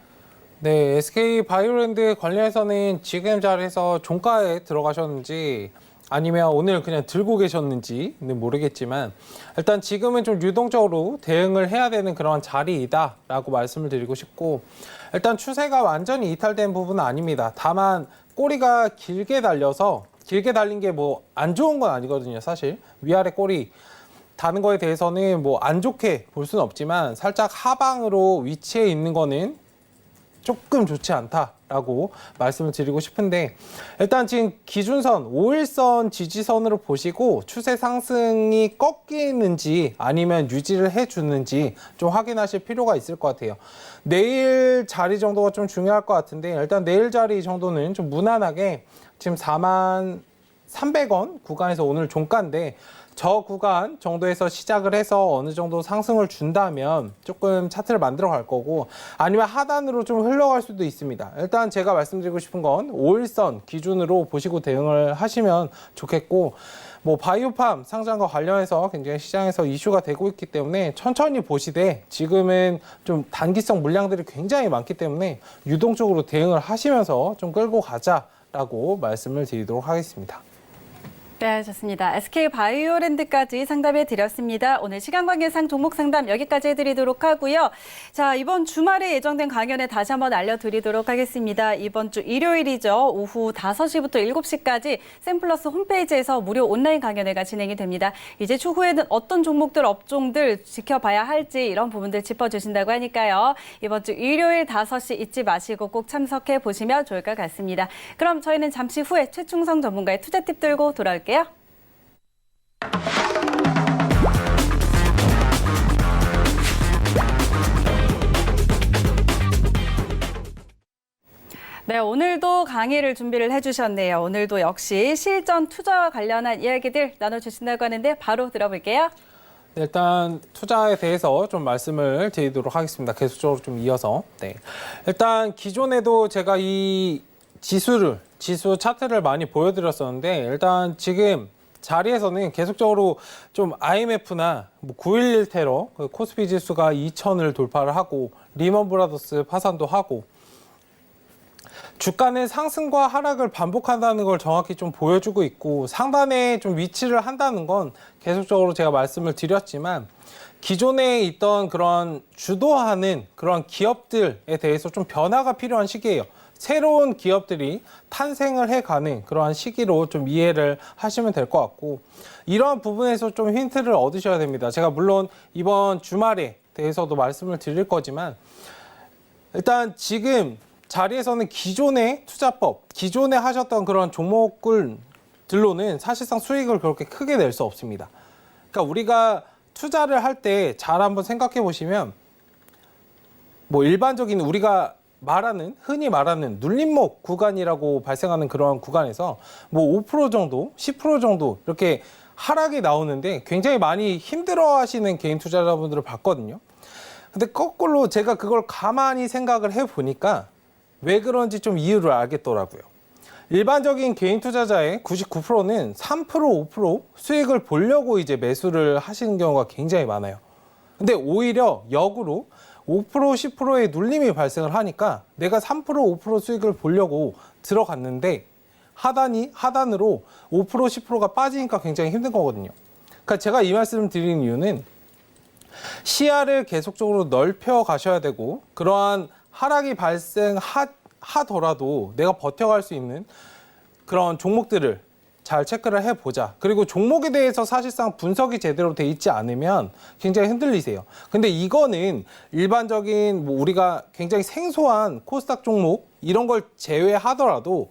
네, SK바이오랜드 관련해서는 지금 자리에서 종가에 들어가셨는지 아니면 오늘 그냥 들고 계셨는지는 모르겠지만 일단 지금은 좀 유동적으로 대응을 해야 되는 그런 자리이다라고 말씀을 드리고 싶고 일단 추세가 완전히 이탈된 부분은 아닙니다. 다만 꼬리가 길게 달려서 길게 달린 게 뭐 안 좋은 건 아니거든요. 사실 위아래 꼬리 다는 거에 대해서는 뭐 안 좋게 볼 수는 없지만 살짝 하방으로 위치해 있는 거는 조금 좋지 않다라고 말씀을 드리고 싶은데 일단 지금 기준선 5일선 지지선으로 보시고 추세 상승이 꺾이는지 아니면 유지를 해주는지 좀 확인하실 필요가 있을 것 같아요. 내일 자리 정도가 좀 중요할 것 같은데 일단 내일 자리 정도는 좀 무난하게 지금 41,300원 구간에서 오늘 종가인데 저 구간 정도에서 시작을 해서 어느 정도 상승을 준다면 조금 차트를 만들어 갈 거고 아니면 하단으로 좀 흘러갈 수도 있습니다. 일단 제가 말씀드리고 싶은 건 5일선 기준으로 보시고 대응을 하시면 좋겠고 뭐 바이오팜 상장과 관련해서 굉장히 시장에서 이슈가 되고 있기 때문에 천천히 보시되 지금은 좀 단기성 물량들이 굉장히 많기 때문에 유동적으로 대응을 하시면서 좀 끌고 가자라고 말씀을 드리도록 하겠습니다. 네, 좋습니다. SK바이오랜드까지 상담해 드렸습니다. 오늘 시간 관계상 종목 상담 여기까지 해드리도록 하고요. 자, 이번 주말에 예정된 강연에 다시 한번 알려드리도록 하겠습니다. 이번 주 일요일이죠. 오후 5시부터 7시까지 샘플러스 홈페이지에서 무료 온라인 강연회가 진행이 됩니다. 이제 추후에는 어떤 종목들, 업종들 지켜봐야 할지 이런 부분들 짚어주신다고 하니까요. 이번 주 일요일 5시 잊지 마시고 꼭 참석해 보시면 좋을 것 같습니다. 그럼 저희는 잠시 후에 최충성 전문가의 투자 팁 들고 돌아올게요. 네, 오늘도 강의를 준비를 해주셨네요. 오늘도 역시 실전 투자와 관련한 이야기들 나눠주신다고 하는데 바로 들어볼게요. 네, 일단 투자에 대해서 좀 말씀을 드리도록 하겠습니다. 계속적으로 좀 이어서. 네. 일단 기존에도 제가 이 지수 차트를 많이 보여드렸었는데 일단 지금 자리에서는 계속적으로 좀 IMF나 뭐 9.11 테러, 그 코스피 지수가 2,000을 돌파를 하고 리먼 브라더스 파산도 하고 주가는 상승과 하락을 반복한다는 걸 정확히 좀 보여주고 있고 상단에 좀 위치를 한다는 건 계속적으로 제가 말씀을 드렸지만 기존에 있던 그런 주도하는 그런 기업들에 대해서 좀 변화가 필요한 시기예요. 새로운 기업들이 탄생을 해가는 그러한 시기로 좀 이해를 하시면 될 것 같고 이러한 부분에서 좀 힌트를 얻으셔야 됩니다. 제가 물론 이번 주말에 대해서도 말씀을 드릴 거지만 일단 지금 자리에서는 기존의 투자법, 기존에 하셨던 그런 종목들로는 사실상 수익을 그렇게 크게 낼 수 없습니다. 그러니까 우리가 투자를 할 때 잘 한번 생각해 보시면 뭐 일반적인 우리가 흔히 말하는 눌림목 구간이라고 발생하는 그런 구간에서 뭐 5% 정도, 10% 정도 이렇게 하락이 나오는데 굉장히 많이 힘들어 하시는 개인 투자자분들을 봤거든요. 근데 거꾸로 제가 그걸 가만히 생각을 해 보니까 왜 그런지 좀 이유를 알겠더라고요. 일반적인 개인 투자자의 99%는 3%, 5% 수익을 보려고 이제 매수를 하시는 경우가 굉장히 많아요. 근데 오히려 역으로 5%, 10%의 눌림이 발생을 하니까 내가 3%, 5% 수익을 보려고 들어갔는데 하단으로 5%, 10%가 빠지니까 굉장히 힘든 거거든요. 그러니까 제가 이 말씀을 드리는 이유는 시야를 계속적으로 넓혀 가셔야 되고 그러한 하락이 발생하더라도 내가 버텨갈 수 있는 그런 종목들을 잘 체크를 해보자. 그리고 종목에 대해서 사실상 분석이 제대로 돼 있지 않으면 굉장히 흔들리세요. 근데 이거는 일반적인 뭐 우리가 굉장히 생소한 코스닥 종목 이런 걸 제외하더라도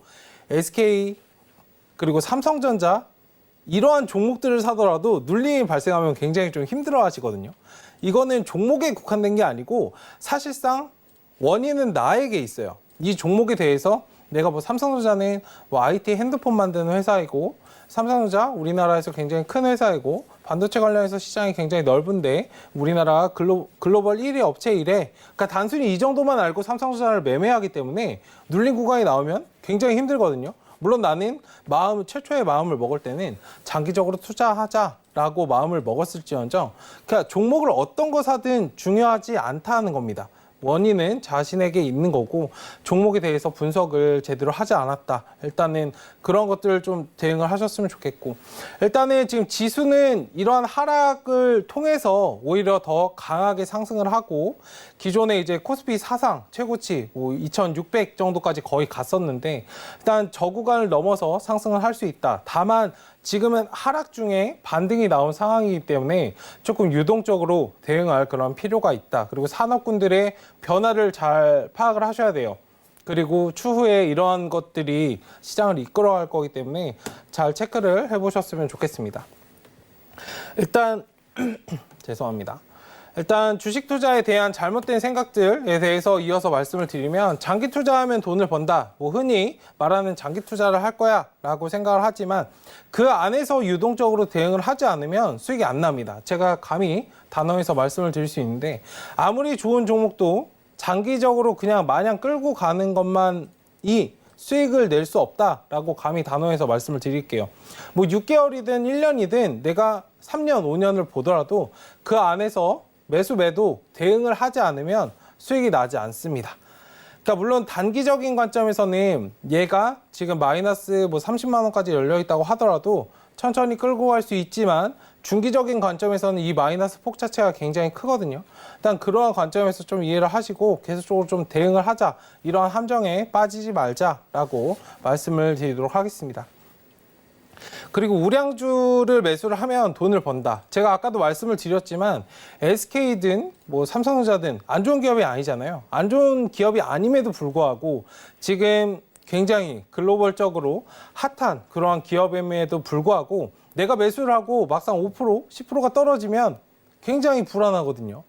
SK 그리고 삼성전자 이러한 종목들을 사더라도 눌림이 발생하면 굉장히 좀 힘들어 하시거든요. 이거는 종목에 국한된 게 아니고 사실상 원인은 나에게 있어요. 이 종목에 대해서 내가 뭐 삼성전자는 뭐 IT 핸드폰 만드는 회사이고 삼성전자 우리나라에서 굉장히 큰 회사이고 반도체 관련해서 시장이 굉장히 넓은데 우리나라가 글로벌 1위 업체 1에 그러니까 단순히 이 정도만 알고 삼성전자를 매매하기 때문에 눌린 구간이 나오면 굉장히 힘들거든요. 물론 나는 최초의 마음을 먹을 때는 장기적으로 투자하자라고 마음을 먹었을지언정 그러니까 종목을 어떤 거 사든 중요하지 않다는 겁니다. 원인은 자신에게 있는 거고 종목에 대해서 분석을 제대로 하지 않았다. 일단은 그런 것들을 좀 대응을 하셨으면 좋겠고 일단은 지금 지수는 이러한 하락을 통해서 오히려 더 강하게 상승을 하고 기존에 이제 코스피 사상 최고치 뭐 2600 정도까지 거의 갔었는데 일단 저 구간을 넘어서 상승을 할 수 있다. 다만 지금은 하락 중에 반등이 나온 상황이기 때문에 조금 유동적으로 대응할 그런 필요가 있다. 그리고 산업군들의 변화를 잘 파악을 하셔야 돼요. 그리고 추후에 이러한 것들이 시장을 이끌어갈 거기 때문에 잘 체크를 해보셨으면 좋겠습니다. 일단 죄송합니다. 일단 주식 투자에 대한 잘못된 생각들에 대해서 이어서 말씀을 드리면 장기 투자하면 돈을 번다. 뭐 흔히 말하는 장기 투자를 할 거야 라고 생각을 하지만 그 안에서 유동적으로 대응을 하지 않으면 수익이 안 납니다. 제가 감히 단어에서 말씀을 드릴 수 있는데 아무리 좋은 종목도 장기적으로 그냥 마냥 끌고 가는 것만이 수익을 낼 수 없다라고 감히 단어에서 말씀을 드릴게요. 뭐 6개월이든 1년이든 내가 3년, 5년을 보더라도 그 안에서 매도 대응을 하지 않으면 수익이 나지 않습니다. 그러니까 물론 단기적인 관점에서는 얘가 지금 마이너스 뭐 30만 원까지 열려 있다고 하더라도 천천히 끌고 갈 수 있지만 중기적인 관점에서는 이 마이너스 폭 자체가 굉장히 크거든요. 일단 그러한 관점에서 좀 이해를 하시고 계속적으로 좀 대응을 하자. 이러한 함정에 빠지지 말자라고 말씀을 드리도록 하겠습니다. 그리고 우량주를 매수를 하면 돈을 번다. 제가 아까도 말씀을 드렸지만 SK든 뭐 삼성전자든 안 좋은 기업이 아니잖아요. 안 좋은 기업이 아님에도 불구하고 지금 굉장히 글로벌적으로 핫한 그러한 기업임에도 불구하고 내가 매수를 하고 막상 5%, 10%가 떨어지면 굉장히 불안하거든요.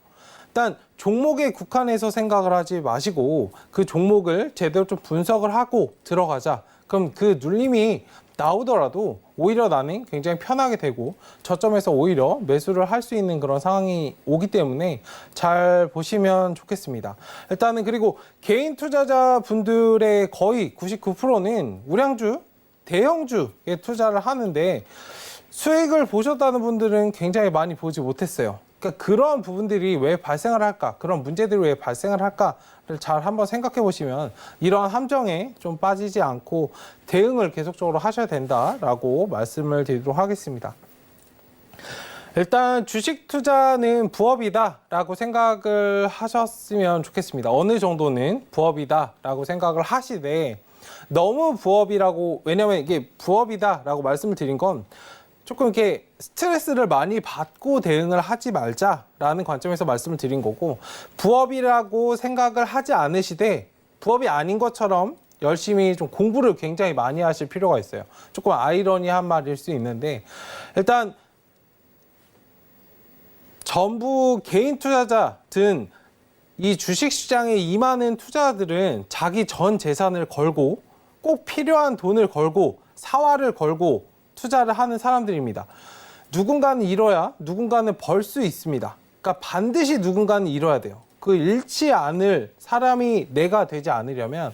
일단 종목에 국한해서 생각을 하지 마시고 그 종목을 제대로 좀 분석을 하고 들어가자. 그럼 그 눌림이 나오더라도 오히려 나는 굉장히 편하게 되고 저점에서 오히려 매수를 할 수 있는 그런 상황이 오기 때문에 잘 보시면 좋겠습니다. 일단은 그리고 개인 투자자분들의 거의 99%는 우량주, 대형주에 투자를 하는데 수익을 보셨다는 분들은 굉장히 많이 보지 못했어요. 그러니까 그런 부분들이 왜 발생을 할까? 그런 문제들이 왜 발생을 할까를 잘 한번 생각해 보시면 이러한 함정에 좀 빠지지 않고 대응을 계속적으로 하셔야 된다라고 말씀을 드리도록 하겠습니다. 일단 주식 투자는 부업이다라고 생각을 하셨으면 좋겠습니다. 어느 정도는 부업이다라고 생각을 하시되 너무 부업이라고, 왜냐면 이게 부업이다라고 말씀을 드린 건 조금 이렇게 스트레스를 많이 받고 대응을 하지 말자라는 관점에서 말씀을 드린 거고, 부업이라고 생각을 하지 않으시되 부업이 아닌 것처럼 열심히 좀 공부를 굉장히 많이 하실 필요가 있어요. 조금 아이러니한 말일 수 있는데, 일단 전부 개인 투자자든 이 주식시장에 임하는 투자자들은 자기 전 재산을 걸고 꼭 필요한 돈을 걸고 사활을 걸고 투자를 하는 사람들입니다. 누군가는 잃어야 누군가는 벌 수 있습니다. 그러니까 반드시 누군가는 잃어야 돼요. 그 잃지 않을 사람이 내가 되지 않으려면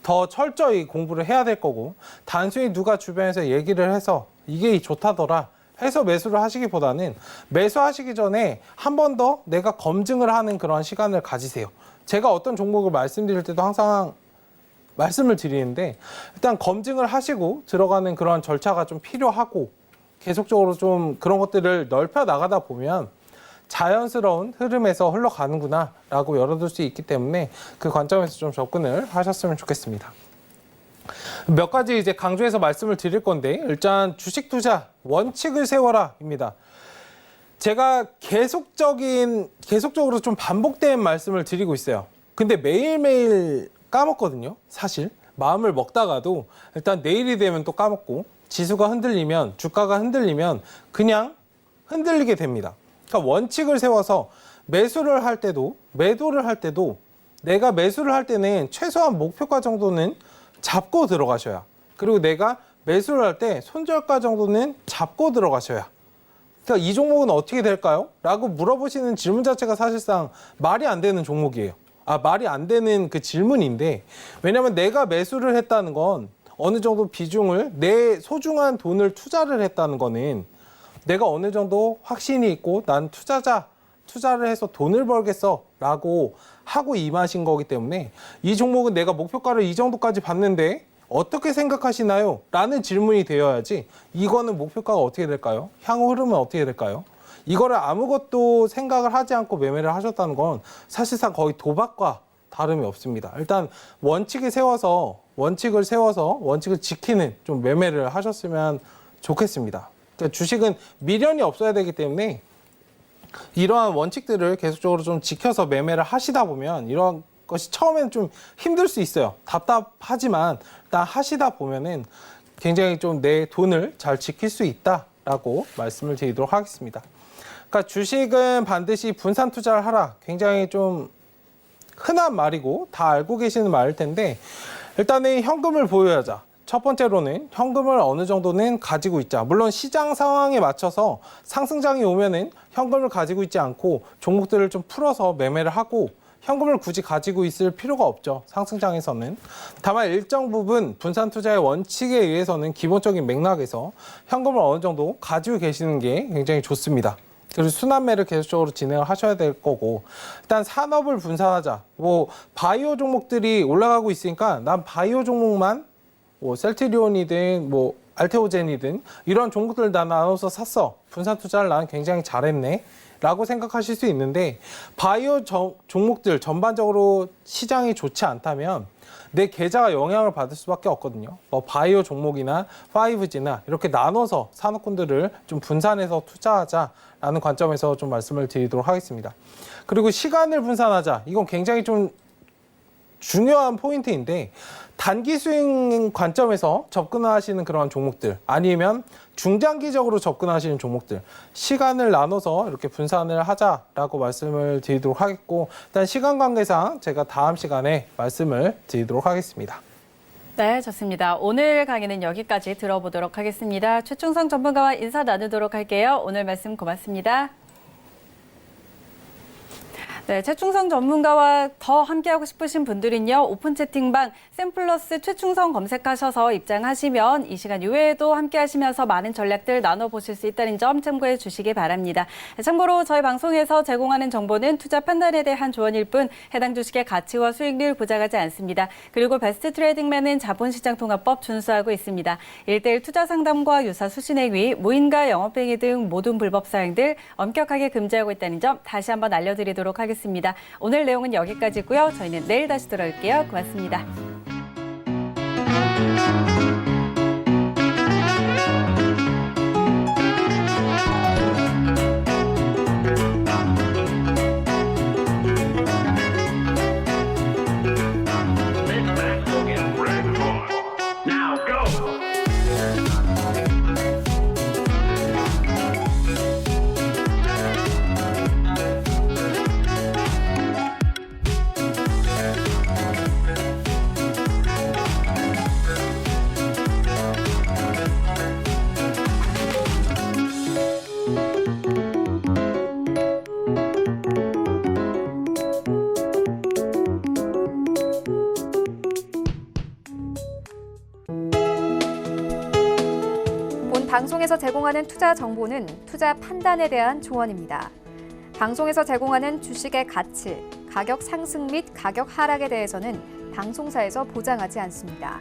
더 철저히 공부를 해야 될 거고, 단순히 누가 주변에서 얘기를 해서 이게 좋다더라 해서 매수를 하시기보다는 매수하시기 전에 한 번 더 내가 검증을 하는 그런 시간을 가지세요. 제가 어떤 종목을 말씀드릴 때도 항상 말씀을 드리는데, 일단 검증을 하시고 들어가는 그런 절차가 좀 필요하고, 계속적으로 좀 그런 것들을 넓혀 나가다 보면 자연스러운 흐름에서 흘러가는구나 라고 열어둘 수 있기 때문에 그 관점에서 좀 접근을 하셨으면 좋겠습니다. 몇 가지 이제 강조해서 말씀을 드릴 건데, 일단 주식 투자 원칙을 세워라입니다. 제가 계속적으로 좀 반복된 말씀을 드리고 있어요. 근데 매일매일 까먹거든요. 사실 마음을 먹다가도 일단 내일이 되면 또 까먹고, 지수가 흔들리면, 주가가 흔들리면 그냥 흔들리게 됩니다. 그러니까 원칙을 세워서 매수를 할 때도 매도를 할 때도 내가 매수를 할 때는 최소한 목표가 정도는 잡고 들어가셔야, 그리고 내가 매수를 할 때 손절가 정도는 잡고 들어가셔야. 그러니까 이 종목은 어떻게 될까요? 라고 물어보시는 질문 자체가 사실상 말이 안 되는 종목이에요. 말이 안 되는 그 질문인데, 왜냐면 내가 매수를 했다는 건 어느 정도 비중을, 내 소중한 돈을 투자를 했다는 거는 내가 어느 정도 확신이 있고 난 투자를 해서 돈을 벌겠어 라고 하고 임하신 거기 때문에, 이 종목은 내가 목표가를 이 정도까지 봤는데 어떻게 생각하시나요? 라는 질문이 되어야지, 이거는 목표가가 어떻게 될까요? 향후 흐름은 어떻게 될까요? 이거를 아무것도 생각을 하지 않고 매매를 하셨다는 건 사실상 거의 도박과 다름이 없습니다. 일단 원칙을 세워서 원칙을 지키는 좀 매매를 하셨으면 좋겠습니다. 그러니까 주식은 미련이 없어야 되기 때문에 이러한 원칙들을 계속적으로 좀 지켜서 매매를 하시다 보면, 이런 것이 처음에는 좀 힘들 수 있어요. 답답하지만 일단 하시다 보면은 굉장히 좀 내 돈을 잘 지킬 수 있다라고 말씀을 드리도록 하겠습니다. 그러니까 주식은 반드시 분산 투자를 하라. 굉장히 좀 흔한 말이고 다 알고 계시는 말일 텐데, 일단은 현금을 보유하자. 첫 번째로는 현금을 어느 정도는 가지고 있자. 물론 시장 상황에 맞춰서 상승장이 오면은 현금을 가지고 있지 않고 종목들을 좀 풀어서 매매를 하고, 현금을 굳이 가지고 있을 필요가 없죠. 상승장에서는. 다만 일정 부분 분산 투자의 원칙에 의해서는 기본적인 맥락에서 현금을 어느 정도 가지고 계시는 게 굉장히 좋습니다. 그리고 순환매를 계속적으로 진행을 하셔야 될 거고, 일단 산업을 분산하자. 바이오 종목들이 올라가고 있으니까 난 바이오 종목만, 셀트리온이든 알테오젠이든 이런 종목들 다 나눠서 샀어. 분산 투자를 난 굉장히 잘했네 라고 생각하실 수 있는데, 바이오 종목들 전반적으로 시장이 좋지 않다면 내 계좌가 영향을 받을 수밖에 없거든요. 바이오 종목이나 5G나 이렇게 나눠서 산업군들을 좀 분산해서 투자하자라는 관점에서 좀 말씀을 드리도록 하겠습니다. 그리고 시간을 분산하자. 이건 굉장히 좀 중요한 포인트인데, 단기 수익 관점에서 접근하시는 그런 종목들, 아니면 중장기적으로 접근하시는 종목들, 시간을 나눠서 이렇게 분산을 하자라고 말씀을 드리도록 하겠고, 일단 시간 관계상 제가 다음 시간에 말씀을 드리도록 하겠습니다. 네, 좋습니다. 오늘 강의는 여기까지 들어보도록 하겠습니다. 최충성 전문가와 인사 나누도록 할게요. 오늘 말씀 고맙습니다. 네, 최충성 전문가와 더 함께하고 싶으신 분들은요. 오픈 채팅방 샘플러스 최충성 검색하셔서 입장하시면 이 시간 이외에도 함께하시면서 많은 전략들 나눠보실 수 있다는 점 참고해 주시기 바랍니다. 참고로 저희 방송에서 제공하는 정보는 투자 판단에 대한 조언일 뿐 해당 주식의 가치와 수익률 보장하지 않습니다. 그리고 베스트 트레이딩맨은 자본시장통합법 준수하고 있습니다. 1:1 투자 상담과 유사 수신행위, 무인가 영업행위 등 모든 불법 사항들 엄격하게 금지하고 있다는 점 다시 한번 알려드리도록 하겠습니다. 오늘 내용은 여기까지고요. 저희는 내일 다시 돌아올게요. 고맙습니다. 본 방송에서 제공하는 투자 정보는 투자 판단에 대한 조언입니다. 방송에서 제공하는 주식의 가치, 가격 상승 및 가격 하락에 대해서는 방송사에서 보장하지 않습니다.